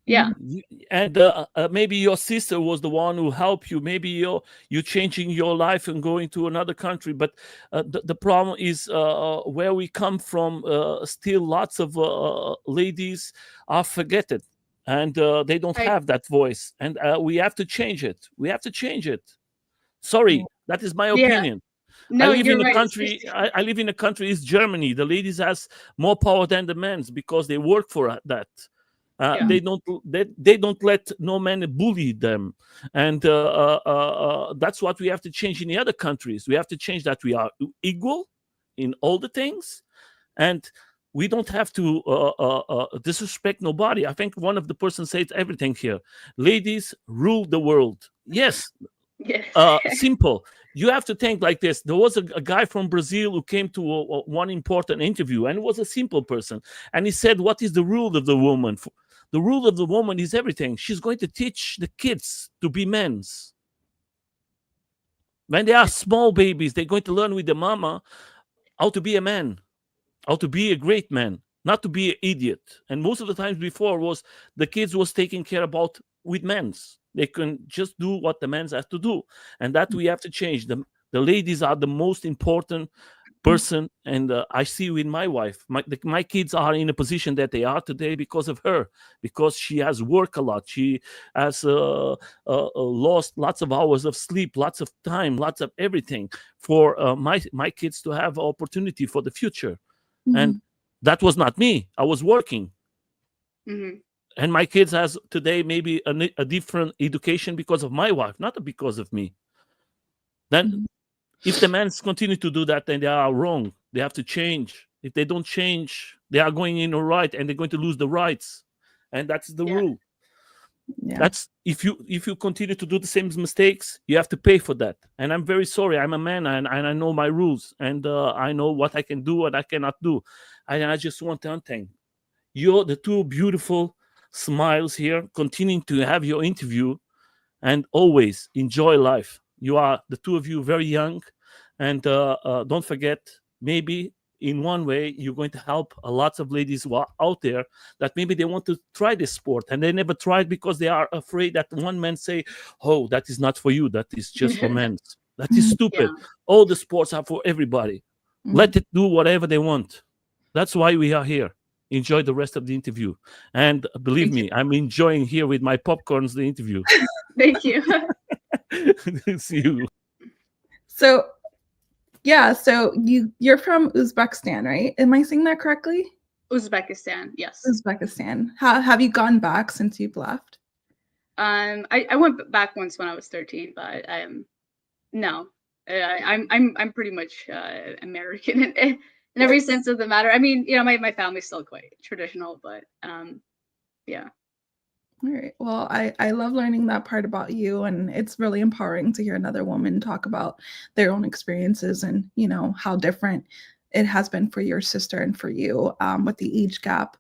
Yeah. And maybe your sister was the one who helped you. Maybe you're changing your life and going to another country. But the problem is where we come from, still lots of ladies are forgotten. And they don't have that voice. And we have to change it. We have to change it. Sorry, that is my opinion. No, I live in a right. country. I live in a country. Is Germany? The ladies has more power than the men's because they work for that. They don't let no man bully them, and that's what we have to change in the other countries. We have to change that we are equal in all the things, and we don't have to disrespect nobody. I think one of the persons said everything here. Ladies rule the world. Yes. Simple. You have to think like this. There was a guy from Brazil who came to one important interview, and was a simple person. And he said, what is the rule of the woman? The rule of the woman is everything. She's going to teach the kids to be men. When they are small babies, they're going to learn with the mama how to be a man, how to be a great man, not to be an idiot. And most of the times before was the kids was taken care about with men's. They can just do what the men's have to do, and that we have to change. The ladies are the most important person, and I see with my wife, my kids are in a position that they are today because of her, because she has worked a lot. She has lost lots of hours of sleep, lots of time, lots of everything for my kids to have opportunity for the future. And that was not me. I was working. And my kids has today maybe a different education because of my wife, not because of me. Then if the men continue to do that, then they are wrong. They have to change. If they don't change, they are going in the right, and they're going to lose the rights. And that's the rule. Yeah. That's if you continue to do the same mistakes, you have to pay for that. And I'm very sorry. I'm a man, and I know my rules, and I know what I can do and I cannot do. And I just want one thing. You're the two beautiful smiles here, continuing to have your interview, and always enjoy life. You are, the two of you, very young, and don't forget, maybe in one way you're going to help a lot of ladies who are out there that maybe they want to try this sport and they never tried because they are afraid that one man say, oh, that is not for you, that is just for men. That is stupid. All the sports are for everybody. Let it do whatever they want. That's why we are here. Enjoy the rest of the interview, and believe me, I'm enjoying here with my popcorns the interview. Thank you. See you. So yeah, so you're from Uzbekistan, right? Am I saying that correctly? Uzbekistan, yes. Uzbekistan. How have you gone back since you've left? I went back once when I was 13, but no. I'm pretty much American in every sense of the matter. I mean, you know, my family's still quite traditional, but yeah. All right. Well, I love learning that part about you, and it's really empowering to hear another woman talk about their own experiences and, you know, how different it has been for your sister and for you with the age gap.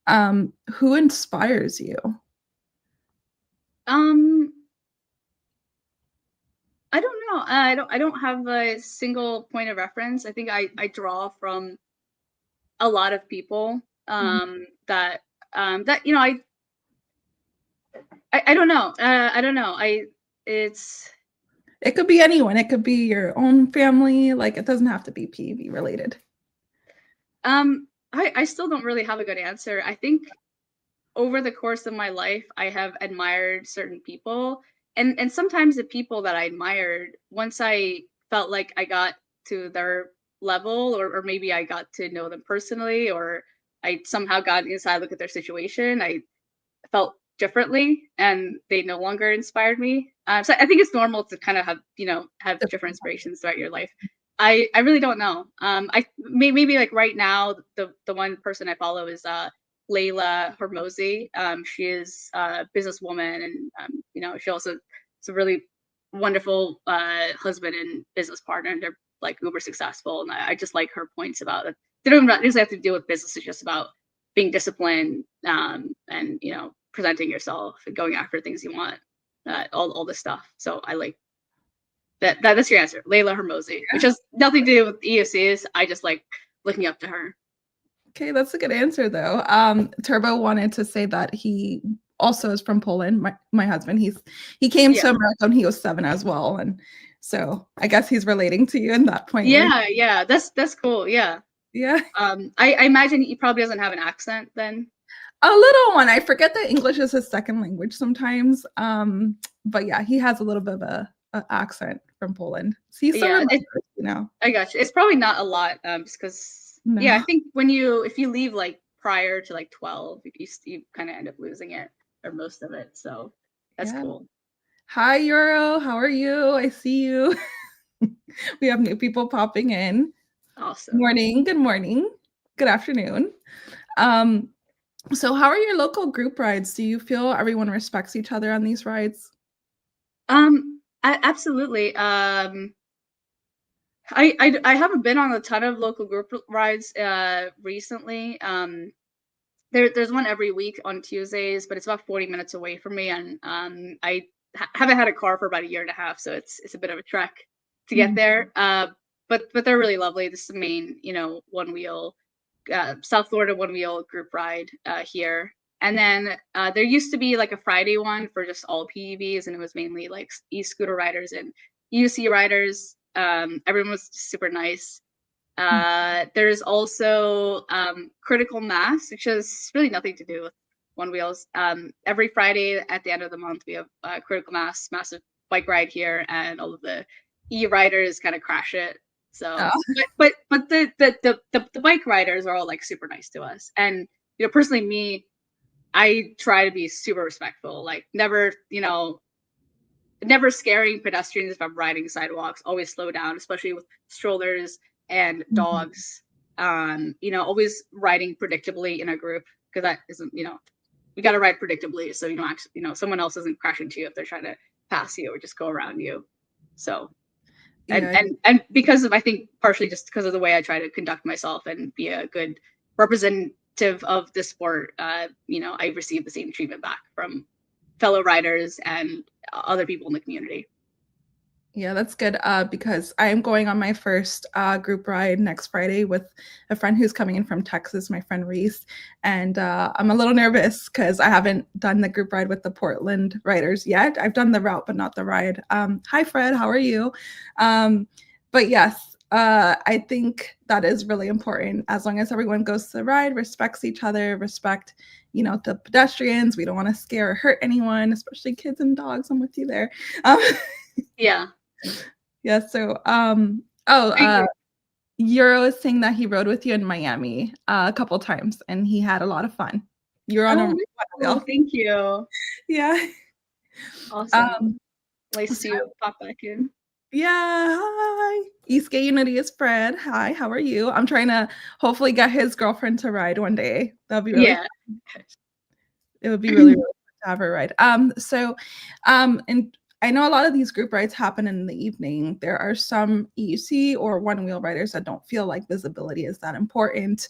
Who inspires you? I don't know. I don't have a single point of reference. I think I draw from a lot of people that you know, I don't know. I don't know. It could be anyone. It could be your own family. Like, it doesn't have to be PV related. I still don't really have a good answer. I think over the course of my life, I have admired certain people, and sometimes the people that I admired, once I felt like I got to their level, or maybe I got to know them personally, or I somehow got an inside look at their situation, I felt differently, and they no longer inspired me. So I think it's normal to kind of have, you know, have different inspirations throughout your life. I really don't know. I maybe like right now, the one person I follow is Layla Hormozi. She is a businesswoman, and you know, she also is a really wonderful husband and business partner, and they're like uber successful. And I just like her points about it. They don't really have to deal with business. It's just about being disciplined, and you know, presenting yourself and going after things you want, all this stuff. So I like that's your answer, Layla Hormozi, which has nothing to do with EOCs. I just like looking up to her. Okay, that's a good answer though. Turbo wanted to say that he also is from Poland. My husband, he came to America when he was 7 as well, and so I guess he's relating to you in that point. Yeah, that's cool. Yeah. I imagine he probably doesn't have an accent then. A little one. I forget that English is his second language sometimes. But yeah, he has a little bit of a accent from Poland. So he's you know. I got you. It's probably not a lot, just because I think if you leave like prior to like 12, you kind of end up losing it, or most of it. So that's cool. Hi Euro, how are you? I see you. We have new people popping in. Awesome. Morning, good morning, good afternoon. So how are your local group rides? Do you feel everyone respects each other on these rides? Absolutely. I haven't been on a ton of local group rides recently. There's one every week on Tuesdays, but it's about 40 minutes away from me, and I haven't had a car for about 1.5 years, so it's a bit of a trek to get there. But they're really lovely. This is the main, you know, one wheel South Florida one wheel group ride here. And then there used to be like a Friday one for just all PEVs, and it was mainly like e-scooter riders and UC riders. Everyone was super nice. There's also Critical Mass, which has really nothing to do with one wheels. Every Friday at the end of the month, we have Critical Mass, massive bike ride here, and all of the e-riders kind of crash it. So, but the bike riders are all like super nice to us, and personally, me, I try to be super respectful, like never scaring pedestrians if I'm riding sidewalks. Always slow down, especially with strollers and dogs. Always riding predictably in a group, because that isn't, we got to ride predictably so you don't actually, someone else isn't crashing into you if they're trying to pass you or just go around you. So, and because of, I think partially just because of the way I try to conduct myself and be a good representative of the sport, I receive the same treatment back from fellow riders and other people in the community. Yeah, that's good because I am going on my first group ride next Friday with a friend who's coming in from Texas, my friend Reese. And I'm a little nervous because I haven't done the group ride with the Portland riders yet. I've done the route, but not the ride. Hi, Fred. How are you? But yes, I think that is really important. As long as everyone goes to the ride, respects each other, respect the pedestrians. We don't want to scare or hurt anyone, especially kids and dogs. I'm with you there. Yeah. Yeah. So, Euro is saying that he rode with you in Miami a couple times, and he had a lot of fun. You're on a wheel. Thank you. Yeah. Awesome. Nice to pop back in. Yeah. Hi. Eastgate Unity is Fred. Hi. How are you? I'm trying to hopefully get his girlfriend to ride one day. That'll be really fun. It would be really, really fun to have her ride. And I know a lot of these group rides happen in the evening. There are some EUC or one-wheel riders that don't feel like visibility is that important,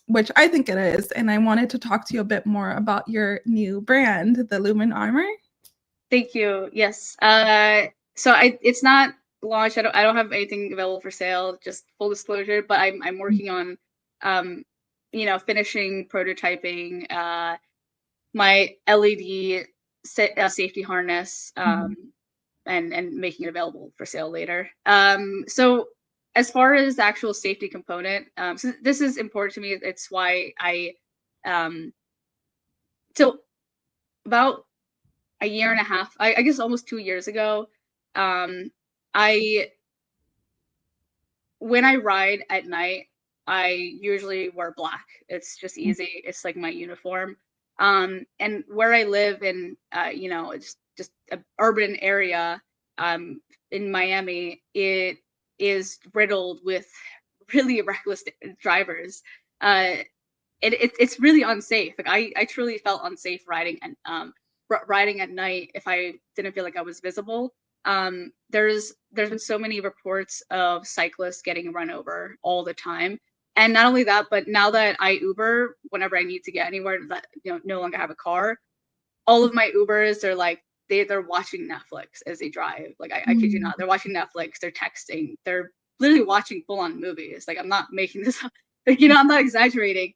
which I think it is. And I wanted to talk to you a bit more about your new brand, the Lumen Armor. Thank you. Yes. So it's not launched. I don't have anything available for sale. Just full disclosure. But I'm working on, finishing prototyping my LED safety harness, and making it available for sale later. So as far as the actual safety component, so this is important to me. It's why so about a year and a half, I guess almost 2 years ago, when I ride at night, I usually wear black. It's just easy. It's like my uniform. And where I live in, it's just an urban area, in Miami, it is riddled with really reckless drivers. It's really unsafe. Like I truly felt unsafe riding and riding at night if I didn't feel like I was visible. There's been so many reports of cyclists getting run over all the time. And not only that, but now that I Uber whenever I need to get anywhere that no longer have a car, all of my Ubers, they're like they're watching Netflix as they drive. Like I kid you not, they're watching Netflix, they're texting, they're literally watching full-on movies. Like I'm not making this up. Like, I'm not exaggerating.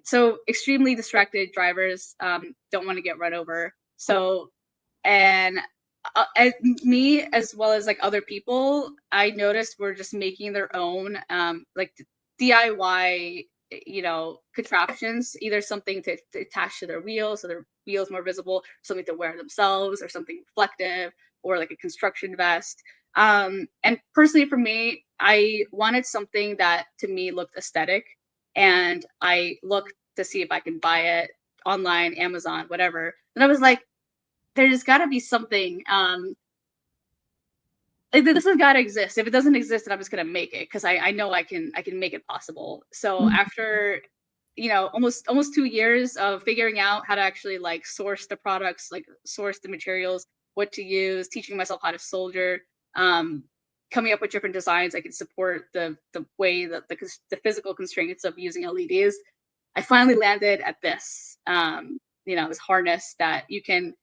So extremely distracted drivers don't want to get run over. So, and me as well as like other people, I noticed were just making their own like DIY contraptions, either something to attach to their wheels so their wheels more visible, something to wear themselves, or something reflective, or like a construction vest. And personally for me, I wanted something that to me looked aesthetic, and I looked to see if I can buy it online, Amazon, whatever. And I was like, there's got to be something like this has got to exist. If it doesn't exist, then I'm just gonna make it, because I know I can make it possible. So after almost 2 years of figuring out how to actually like source the products, like source the materials, what to use, teaching myself how to solder, coming up with different designs I can support the way that the physical constraints of using LEDs, I finally landed at this this harness that you can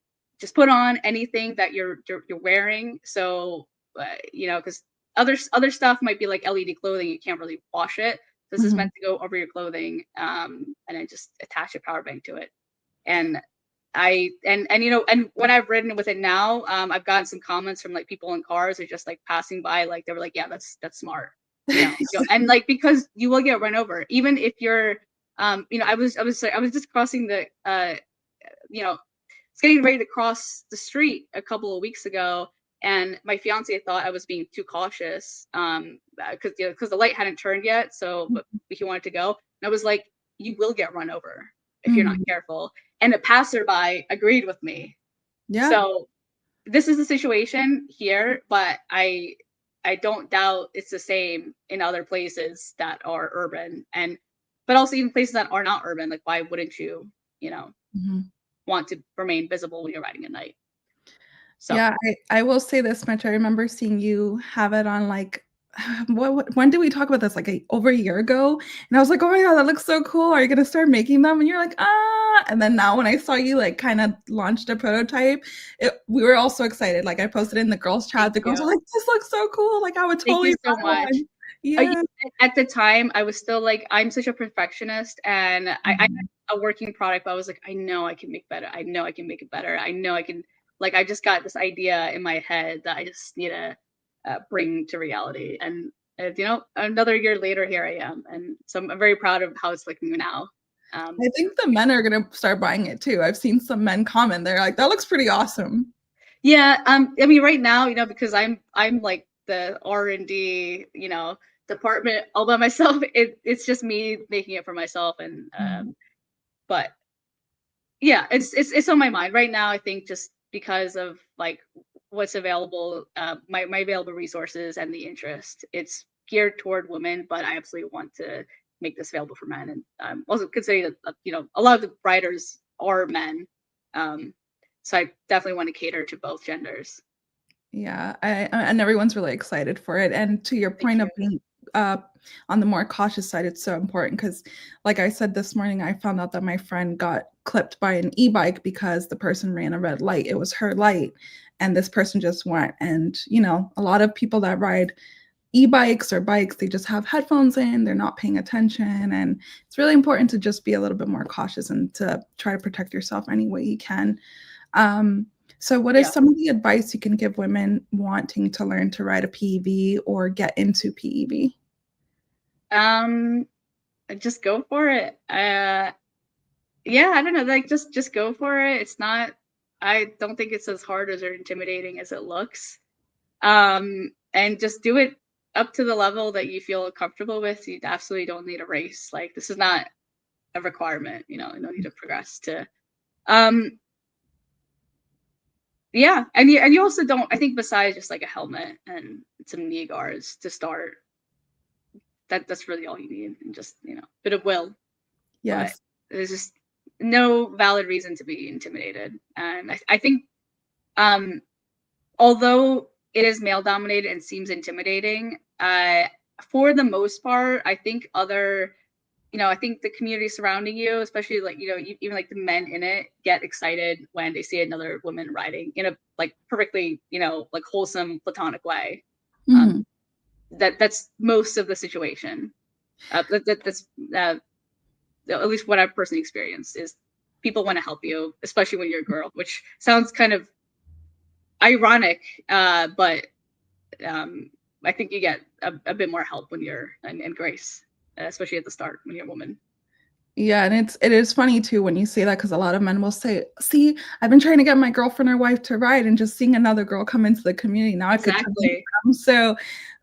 just put on anything that you're wearing. So because other stuff might be like LED clothing, you can't really wash it, This is meant to go over your clothing, and then just attach a power bank to it. And and when I've ridden with it now, I've gotten some comments from like people in cars or just like passing by, like they were like, yeah, that's smart, and like because you will get run over, even if you're, I was just crossing the, was getting ready to cross the street a couple of weeks ago, and my fiance thought I was being too cautious, because the light hadn't turned yet, so but he wanted to go, and I was like, you will get run over if you're not careful. And a passerby agreed with me. Yeah. So this is the situation here, but I don't doubt it's the same in other places that are urban, but also even places that are not urban. Like, why wouldn't you, want to remain visible when you're riding at night? So yeah, I will say this much. I remember seeing you have it on like when did we talk about this? Like over a year ago. And I was like, oh my God, that looks so cool. Are you going to start making them? And you're like, ah. And then now when I saw you like kind of launched a prototype, we were all so excited. Like I posted in the girls chat. The girls were like, this looks so cool. Like I would totally. Thank you so much. Yeah. At the time, I was still like, I'm such a perfectionist, and I had a working product, but I was like, I know I can make better. I know I can make it better. I know I can, like, I just got this idea in my head that I just need to bring to reality. And another year later, here I am, and so I'm very proud of how it's looking now. I think the men are gonna start buying it too. I've seen some men comment, they're like, that looks pretty awesome. Yeah, I mean, right now, because I'm like the R&D, department all by myself. It's just me making it for myself, and but yeah, it's on my mind right now. I think just because of like what's available, my available resources and the interest, it's geared toward women, but I absolutely want to make this available for men. And also considering that a lot of the writers are men, so I definitely want to cater to both genders. Yeah, and everyone's really excited for it. And to your point of being on the more cautious side, it's so important because, like I said this morning, I found out that my friend got clipped by an e-bike because the person ran a red light. It was her light, and this person just went. And a lot of people that ride e-bikes or bikes, they just have headphones in, they're not paying attention, and it's really important to just be a little bit more cautious and to try to protect yourself any way you can. So what is some of the advice you can give women wanting to learn to ride a PEV or get into PEV? Just go for it. Yeah, I don't know, like just go for it. It's not, I don't think it's as hard or intimidating as it looks. And just do it up to the level that you feel comfortable with. You absolutely don't need a race. Like, this is not a requirement, you don't need to progress to yeah, and you also don't, I think, besides just like a helmet and some knee guards to start, that's really all you need, and just bit of will. Yes, but there's just no valid reason to be intimidated. And I think although it is male dominated and seems intimidating, for the most part, I think I think the community surrounding you, especially like, even like the men in it, get excited when they see another woman riding in a like perfectly, like wholesome platonic way. That's most of the situation. That's at least what I've personally experienced is people want to help you, especially when you're a girl, which sounds kind of ironic, but I think you get a bit more help when you're and grace, especially at the start when you're a woman. Yeah, and it is funny too when you say that, because a lot of men will say, see, I've been trying to get my girlfriend or wife to ride, and just seeing another girl come into the community, now I could tell them. So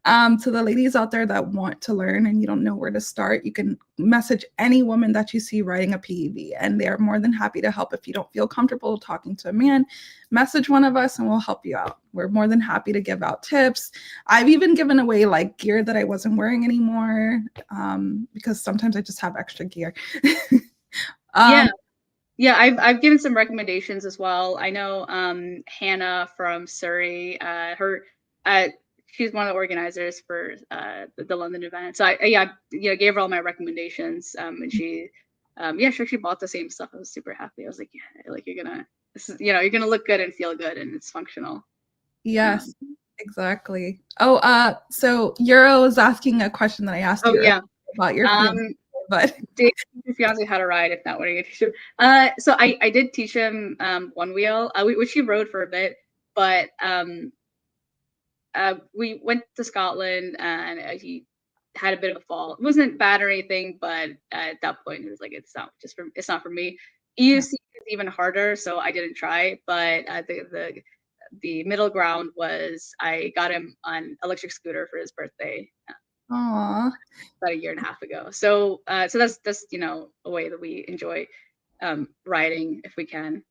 to the ladies out there that want to learn and you don't know where to start, you can message any woman that you see riding a PEV, and they're more than happy to help. If you don't feel comfortable talking to a man, message one of us and we'll help you out. We're more than happy to give out tips. I've even given away like gear that I wasn't wearing anymore, because sometimes I just have extra gear. Yeah, I've given some recommendations as well. I know Hannah from Surrey, she's one of the organizers for the London event. So I gave her all my recommendations, and she she bought the same stuff. I was super happy. I was like, yeah, like you're gonna look good and feel good, and it's functional. Yes, exactly. Oh, so Euro is asking a question that I asked you. Yeah. about your fiance, but Teach your fiance how to ride, if not, what are you gonna teach him? So I did teach him one wheel, which he rode for a bit, but we went to Scotland and he had a bit of a fall. It wasn't bad or anything, but at that point he was like, it's not for me. EUC is even harder, so I didn't try. But the middle ground was I got him an electric scooter for his birthday. Aw. About a year and a half ago. So so that's a way that we enjoy riding if we can.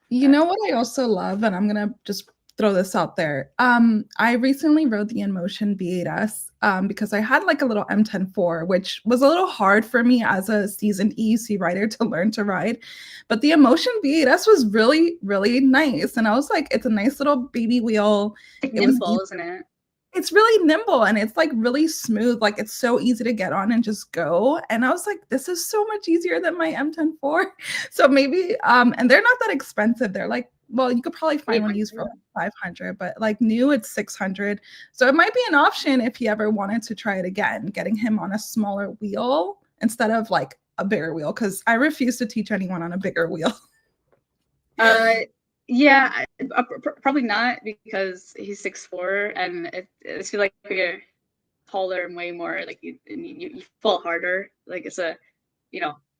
You know what I also love, and I'm gonna just throw this out there. I recently rode the InMotion V8S because I had like a little M10-4, which was a little hard for me as a seasoned EUC rider to learn to ride. But the InMotion V8S was really, really nice. And I was like, it's a nice little baby wheel. It's nimble, isn't it? It's really nimble and it's like really smooth. Like it's so easy to get on and just go. And I was like, this is so much easier than my M10-4. So maybe, and they're not that expensive. They're like, well, you could probably find one used for like 500, but like new, it's 600. So it might be an option if he ever wanted to try it again, getting him on a smaller wheel instead of like a bigger wheel. Cause I refuse to teach anyone on a bigger wheel. Yeah, probably not because he's 6'4", and I feel like you're taller and way more like you fall harder. Like it's a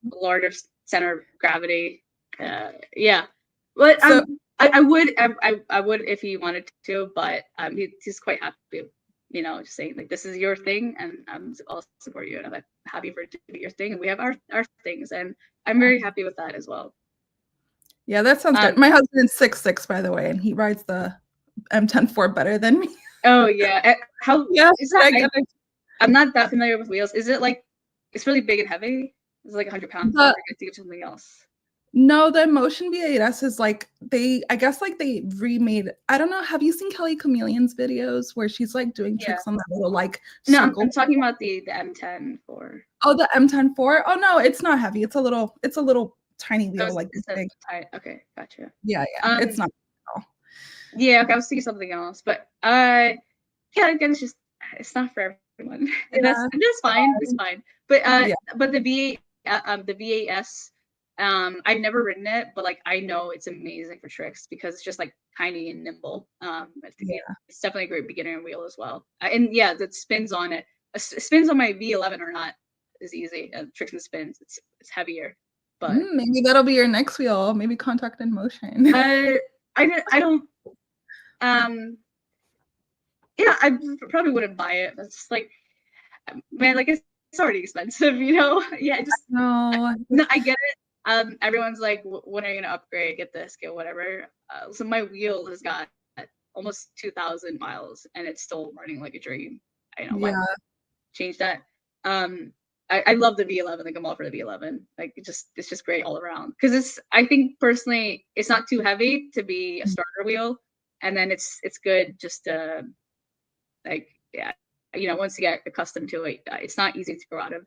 larger center of gravity. Yeah, but So, I would if he wanted to, but he's quite happy. Just saying like this is your thing, and I'll support you, and I'm happy for it to be your thing, and we have our things, and I'm very happy with that as well. Yeah, that sounds good. My husband is 6'6", by the way, and he rides the M10-4 better than me. Oh yeah, how yeah, is that? I'm not that familiar with wheels. Is it like it's really big and heavy? Is it like 100 pounds? Or I think it's something else. No, the InMotion V8S is like I guess like they remade. I don't know. Have you seen Kelly Chameleon's videos where she's like doing tricks on that little like? No, I'm talking about the M10-4. Oh, the M10-4. Oh no, it's not heavy. It's a little tiny wheel, like this big. Okay, gotcha. Yeah, it's not. Yeah, okay, I was thinking something else, but yeah, again, it's not for everyone. Yeah. That's fine. It's fine. But but the V8S, I've never ridden it, but like I know it's amazing for tricks because it's just like tiny and nimble. I think it's definitely a great beginner wheel as well. And yeah, the spins on it, spins on my V11 are not as easy. Tricks and spins, it's heavier. But maybe that'll be your next wheel. Maybe Contact InMotion. I don't. Yeah, I probably wouldn't buy it. That's just like, man, like it's already expensive, Yeah, no, I get it. Everyone's like, when are you gonna upgrade? Get this, get whatever. So my wheel has got almost 2,000 miles, and it's still running like a dream. I know. Yeah. Change that. I love the V11. Like I'm all for the V11. Like it's just great all around. Because I think personally, it's not too heavy to be a starter wheel, and then it's good just to like once you get accustomed to it, it's not easy to grow out of.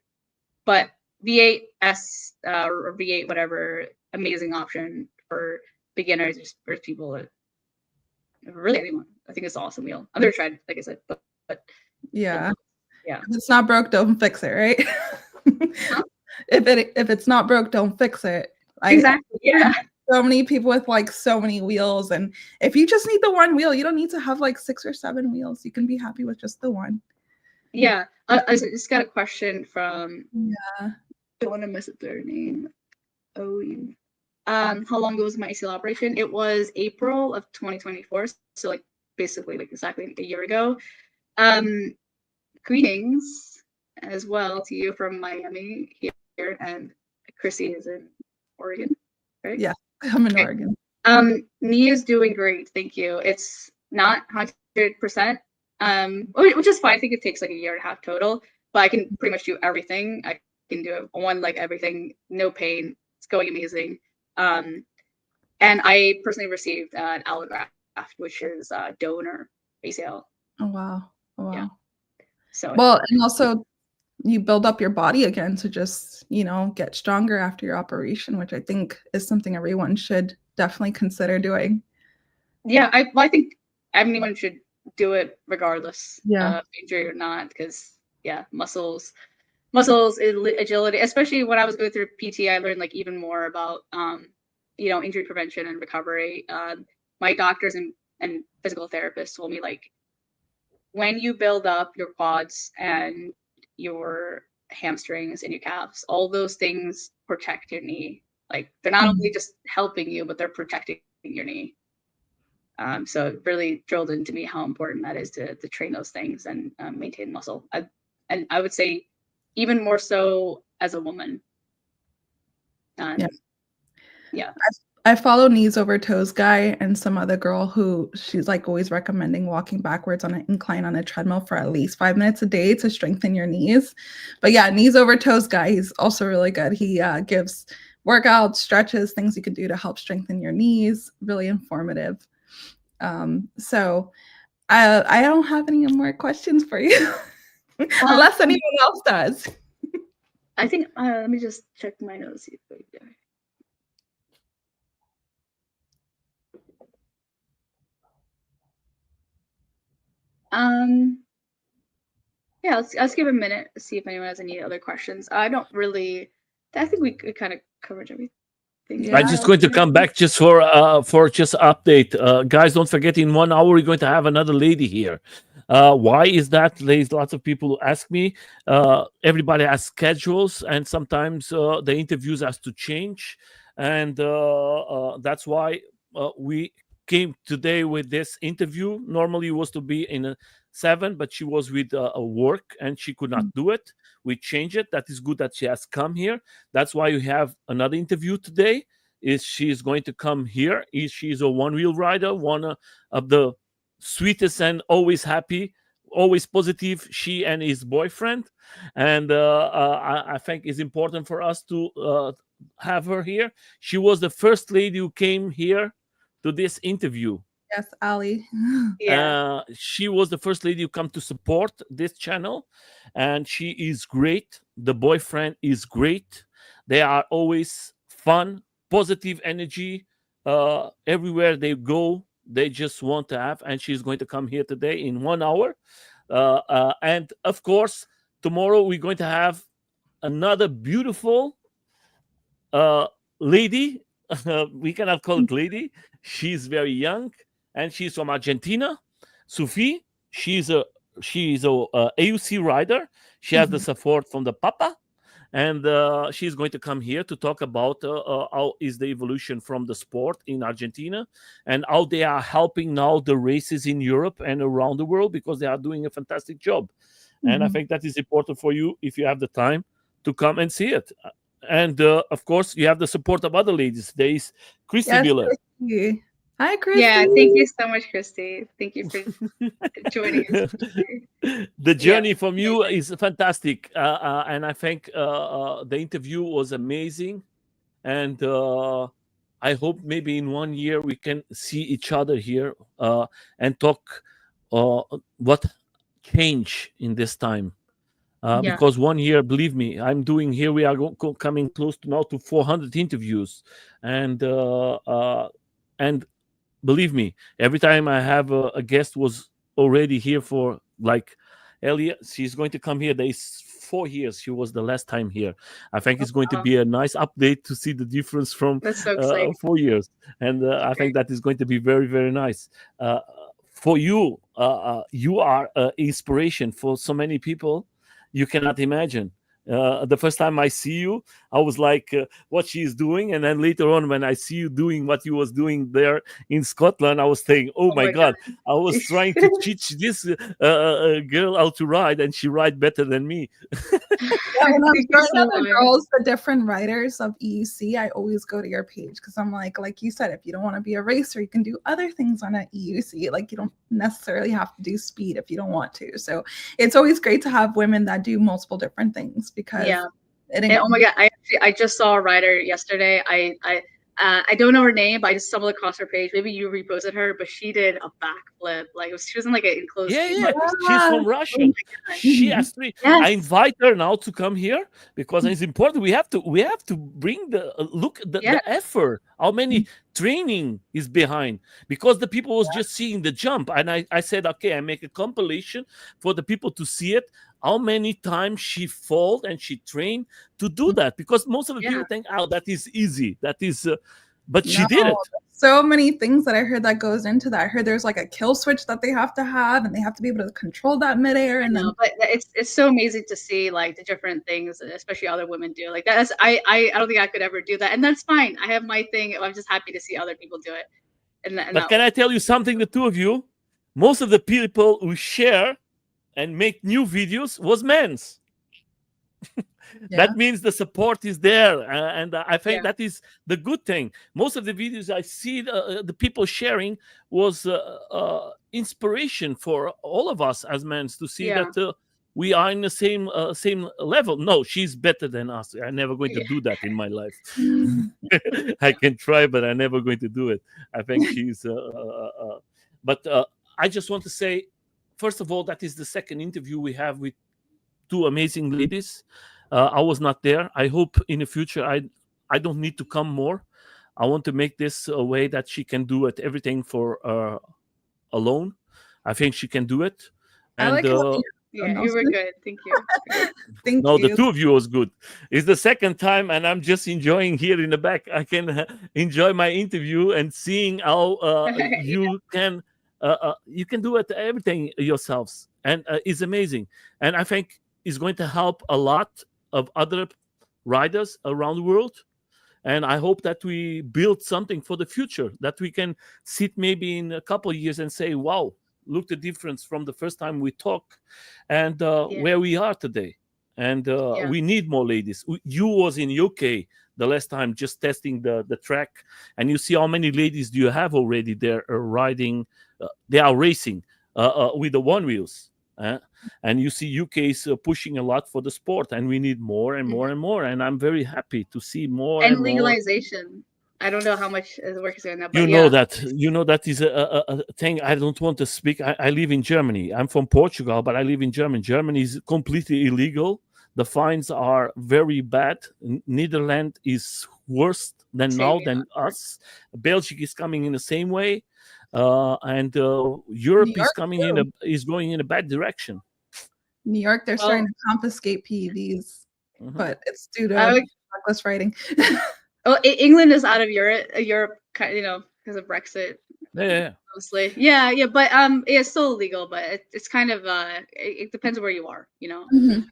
But V8S or V8 whatever, amazing option for beginners or for people. Really anyone. I think it's an awesome wheel. I've never tried, like I said, but yeah. Yeah. If it's not broke, don't fix it, right? Huh? If it's not broke, don't fix it. Exactly. Yeah. So many people with like so many wheels, and if you just need the one wheel, you don't need to have like 6 or 7 wheels. You can be happy with just the one. Yeah. I just got a question from. Yeah. I don't want to mess up their name. Oh. How long ago was my ACL operation? It was April of 2024. So like basically like exactly a year ago. Greetings as well to you from Miami here, and Chrissy is in Oregon, right? Yeah, I'm in Oregon. Knee is doing great, thank you. It's not 100%, which is fine. I think it takes like a year and a half total, but I can pretty much do everything. I can do one leg everything, no pain. It's going amazing. And I personally received an allograft, which is donor ACL. Oh wow! Oh wow! Yeah. So well, and also you build up your body again to just get stronger after your operation, which I think is something everyone should definitely consider doing. Yeah, I think anyone should do it regardless of injury or not, because muscles muscles, agility. Especially when I was going through PT, I learned like even more about injury prevention and recovery. My doctors and physical therapists told me like when you build up your quads and your hamstrings and your calves, all those things protect your knee. Like they're not only just helping you, but they're protecting your knee. So it really drilled into me how important that is to train those things and maintain muscle. And I would say even more so as a woman. Yeah. I follow Knees Over Toes guy and some other girl who she's like always recommending walking backwards on an incline on a treadmill for at least 5 minutes a day to strengthen your knees. But yeah, Knees Over Toes guy, he's also really good. He gives workouts, stretches, things you can do to help strengthen your knees. Really informative. So I don't have any more questions for you, unless anyone else does. I think let me just check my notes. Yeah, let's give a minute to see if anyone has any other questions. I think we kind of covered everything. Yeah. I'm just going to come back just for just update. Guys, don't forget in 1 hour we're going to have another lady here. Why is that? There's lots of people who ask me. Everybody has schedules, and sometimes the interviews has to change, and that's why we came today with this interview. Normally it was to be in a 7, but she was with a work and she could not do it. We changed it. That is good that she has come here. That's why we have another interview today. Is she is going to come here? She's a one-wheel rider, one of the sweetest and always happy, always positive. She and his boyfriend, and I think it's important for us to have her here. She was the first lady who came here to this interview. Yes, Ali. Yeah. She was the first lady who come to support this channel, and she is great. The boyfriend is great. They are always fun, positive energy. Everywhere they go, they just want to have. And she's going to come here today in 1 hour. And of course, tomorrow we're going to have another beautiful lady. We cannot call it lady. She's very young, and she's from Argentina. Sophie, she's a AUC rider. She has the support from the Papa, and she's going to come here to talk about how is the evolution from the sport in Argentina and how they are helping now the races in Europe and around the world, because they are doing a fantastic job. And I think that is important for you, if you have the time, to come and see it. And of course, you have the support of other ladies. There is Christy Miller. Christy. Hi, Christy. Yeah, thank you so much, Christy. Thank you for joining us. The journey from you is fantastic. And I think the interview was amazing. And I hope maybe in 1 year we can see each other here and talk what changed in this time. Because 1 year, believe me, I'm doing here. We are coming close to now to 400 interviews, and believe me, every time I have a guest was already here for like Elia. She's going to come here. There is 4 years. She was the last time here. I think it's going to be a nice update to see the difference from That's so exciting. 4 years, and I think that is going to be very, very nice. For you, you are inspiration for so many people. You cannot imagine. The first time I see you, I was like, what she is doing. And then later on, when I see you doing what you was doing there in Scotland, I was saying, oh my God, I was trying to teach this girl how to ride, and she ride better than me. When I'm showing other girls the different riders of EUC, I always go to your page because I'm like you said, if you don't want to be a racer, you can do other things on an EUC. Like you don't necessarily have to do speed if you don't want to. So it's always great to have women that do multiple different things, because and, oh my God, I just saw a rider yesterday. I don't know her name, but I just stumbled across her page. Maybe you reposted her, but she did a backflip. Like she was in like an enclosed. Yeah. She's from Russia. She asked me. Yes. I invite her now to come here because it's important. We have to bring the the effort. How many training is behind? Because the people was just seeing the jump, and I said, okay, I make a compilation for the people to see it. how many times she fought and she trained to do that, because most of the people Yeah. think, oh, that is easy, that is but she No, did it. so many things that I heard that goes into that. I heard there's like a kill switch that they have to have, and they have to be able to control that midair. And then, but it's so amazing to see like the different things, especially other women do. Like that's I don't think I could ever do that, and that's fine. I have my thing. I'm just happy to see other people do it. But can I tell you something, the two of you, most of the people who share and make new videos was men's. yeah. That means the support is there, and I think that is the good thing. Most of the videos I see the people sharing was inspiration for all of us as men to see that we are in the same level. No, she's better than us. I'm never going to do that in my life. I can try, but I'm never going to do it. I think she's but I just want to say, first of all, that is the second interview we have with two amazing ladies. I was not there. I hope in the future I don't need to come more. I want to make this a way that she can do it everything for alone. I think she can do it. And I like how you were good. Thank you. Thank no, you. the two of you was good. It's the second time, and I'm just enjoying here in the back. I can enjoy my interview and seeing how you can do it everything yourselves, and it's amazing. And I think it's going to help a lot of other riders around the world. And I hope that we build something for the future, that we can sit maybe in a couple of years and say, wow, look the difference from the first time we talk and where we are today. And we need more ladies. You was in UK the last time just testing the track, and you see how many ladies do you have already there riding. They are racing with the one wheels. And you see UK is pushing a lot for the sport, and we need more and more and more. And I'm very happy to see more and legalization. I don't know how much the work is doing that, but you know that is a thing. I don't want to speak. I live in Germany. I'm from Portugal, but I live in Germany. Germany is completely illegal. The fines are very bad. Netherlands is worse than us. Belgium is coming in the same way. And Europe is coming is going in a bad direction. New York, they're starting to confiscate PEVs, but it's due to reckless riding. England is out of Europe, because of Brexit. Yeah. Mostly. But it's still illegal, but it's kind of it depends where you are,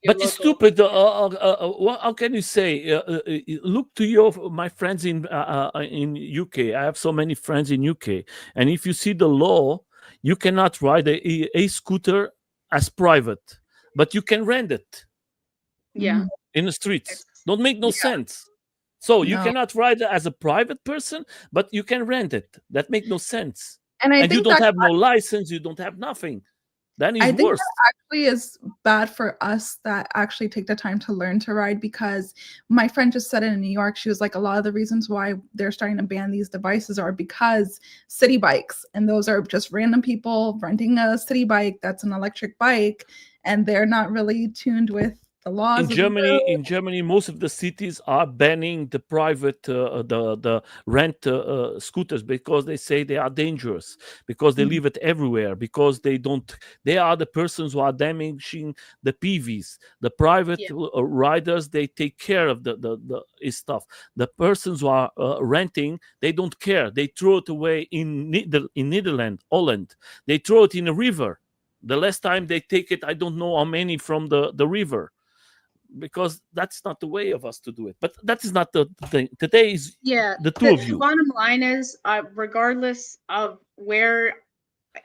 But it's stupid. How can you say? Look to my friends in UK. I have so many friends in UK, and if you see the law, you cannot ride a scooter as private, but you can rent it. In the streets. Don't make no sense. So you cannot ride as a private person, but you can rent it. That makes no sense. And you don't have no license. You don't have nothing. That is worse. That actually is bad for us that actually take the time to learn to ride, because my friend just said it in New York. She was like, a lot of the reasons why they're starting to ban these devices are because city bikes, and those are just random people renting a city bike that's an electric bike, and they're not really tuned with the laws. In Germany, most of the cities are banning the private the rent scooters, because they say they are dangerous, because they leave it everywhere, because they are the persons who are damaging the PVs. The private riders, they take care of the stuff. The persons who are renting, they don't care. They throw it away in Netherlands, Holland. They throw it in a river. The last time they take it, I don't know how many from the river, because that's not the way of us to do it. But that is not the thing. Today is the two of you. The bottom line is, regardless of where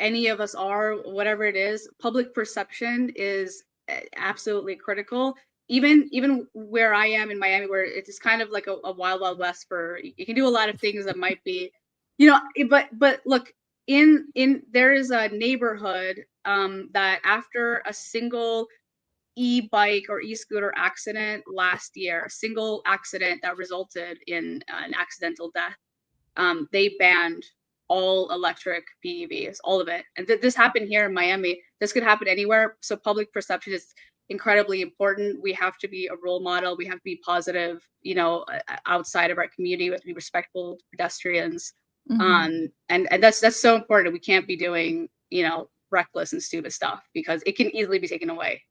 any of us are, whatever it is, public perception is absolutely critical. Even where I am in Miami, where it's kind of like a wild west, for you can do a lot of things that might be, but look, in there is a neighborhood that after a single e-bike or e-scooter accident last year, a single accident that resulted in an accidental death, they banned all electric PEVs, all of it. And this happened here in Miami. This could happen anywhere. So public perception is incredibly important. We have to be a role model. We have to be positive, outside of our community. We have to be respectful to pedestrians. And that's so important. We can't be doing, reckless and stupid stuff, because it can easily be taken away.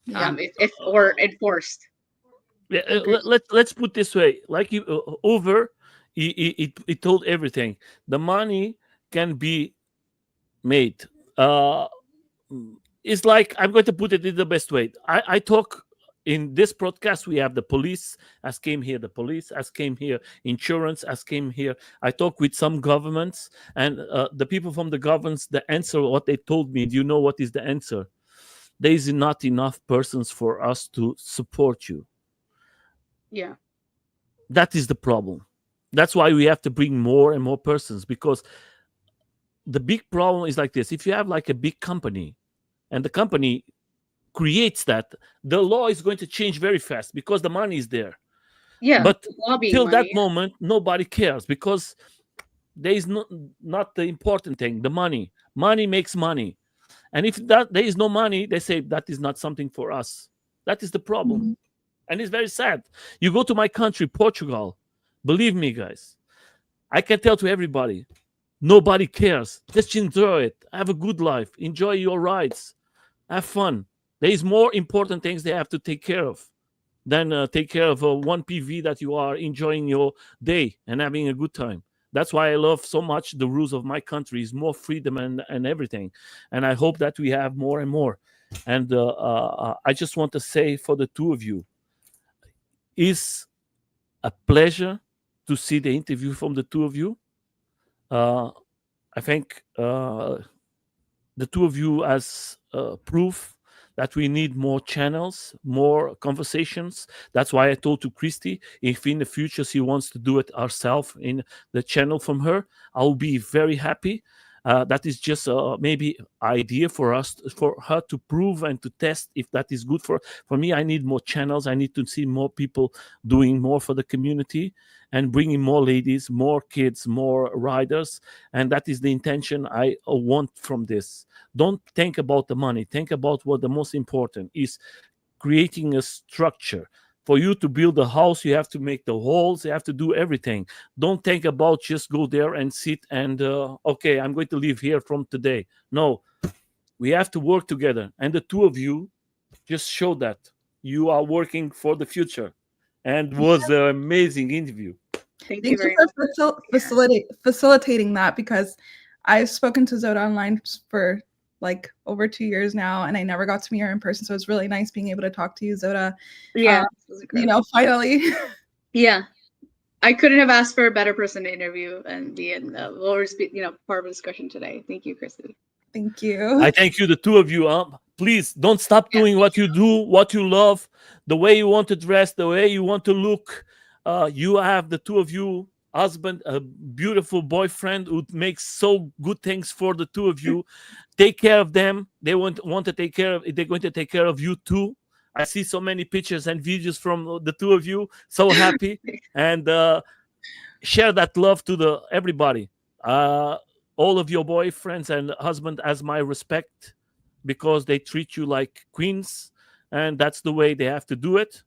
Yeah. if or enforced. Yeah, Agree. let's put this way. Like you, over, he told everything. The money can be made. Uh, it's like, I'm going to put it in the best way. I talk in this broadcast. We have the police as came here, the police as came here, insurance as came here. I talk with some governments, and the people from the governments, the answer, what they told me. Do you know what is the answer? There is not enough persons for us to support you. Yeah. That is the problem. That's why we have to bring more and more persons, because the big problem is like this. If you have like a big company, and the company creates that, the law is going to change very fast because the money is there. Yeah. But Lobbying till that money. moment, nobody cares, because there is not the important thing, the money. Money makes money. And if that there is no money, they say that is not something for us. That is the problem. Mhm. And it's very sad. You go to my country, Portugal. Believe me, guys, I can tell to everybody, nobody cares. Just enjoy it. Have a good life. Enjoy your rides. Have fun. There is more important things they have to take care of than take care of one PV that you are enjoying your day and having a good time. That's why I love so much the rules of my country. Is more freedom and everything. And I hope that we have more and more. And I just want to say for the two of you, is a pleasure to see the interview from the two of you. I think the two of you as proof that we need more channels, more conversations. That's why I told to Christy, if in the future she wants to do it herself in the channel from her, I'll be very happy. That is just maybe idea for us, for her to prove and to test if that is good for me. I need more channels. I need to see more people doing more for the community and bringing more ladies, more kids, more riders. And that is the intention I want from this. Don't think about the money. Think about what the most important is: creating a structure. For you to build a house, you have to make the walls, you have to do everything. Don't think about just go there and sit and, okay, I'm going to live here from today. No, we have to work together. And the two of you just show that you are working for the future. And was an amazing interview. Thank you Thank you very for much. facilitating that, because I've spoken to Zoda online for like over 2 years now, and I never got to meet her in person. So it's really nice being able to talk to you, Zoda. Yeah. Um, This was you incredible. know, finally. Yeah. I couldn't have asked for a better person to interview and be in part of the discussion today. Thank you, Christy. Thank you. I thank you, the two of you. Please don't stop Yeah. doing what you do, what you love, the way you want to dress, the way you want to look. You have, the two of you, husband, a beautiful boyfriend who makes so good things for the two of you. Take care of them. They want to take care of. They're going to take care of you too. I see so many pictures and videos from the two of you. So happy, and share that love to the everybody. All of your boyfriends and husband as my respect, because they treat you like queens, and that's the way they have to do it.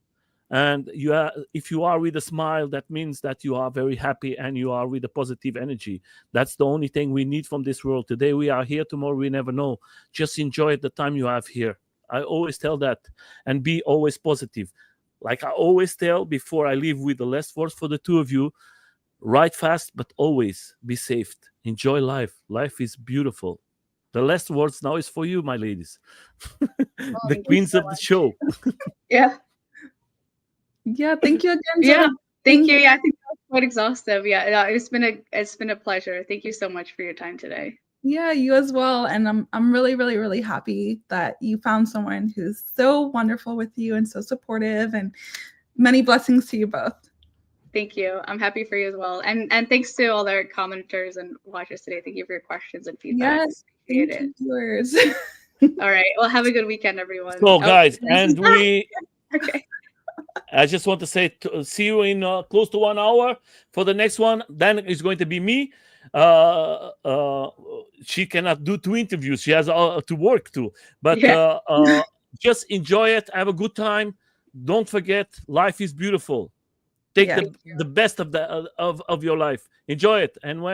And you are, if you are with a smile, that means that you are very happy and you are with a positive energy. That's the only thing we need from this world. Today we are here, tomorrow we never know. Just enjoy the time you have here. I always tell that, and be always positive. Like I always tell before I leave with the last words for the two of you: ride fast, but always be safe. Enjoy life. Life is beautiful. The last words now is for you, my ladies. The Thank you queens so of the much. show. Yeah. Yeah, thank you again, Yeah. Zoda. Thank you. Yeah, I think that was quite exhaustive. Yeah, it's been a pleasure. Thank you so much for your time today. Yeah, you as well. And I'm really, really, really happy that you found someone who's so wonderful with you and so supportive, and many blessings to you both. Thank you. I'm happy for you as well. And thanks to all our commenters and watchers today. Thank you for your questions and feedback. Yes, Appreciate thank it. you, viewers. All right. Well, have a good weekend, everyone. So, guys, This is and we. okay. I just want to say, see you in close to 1 hour for the next one. Then it's going to be me. She cannot do 2 interviews. She has to work too. But Yeah. just enjoy it. Have a good time. Don't forget, life is beautiful. Take Yeah. the best of your life. Enjoy it. And when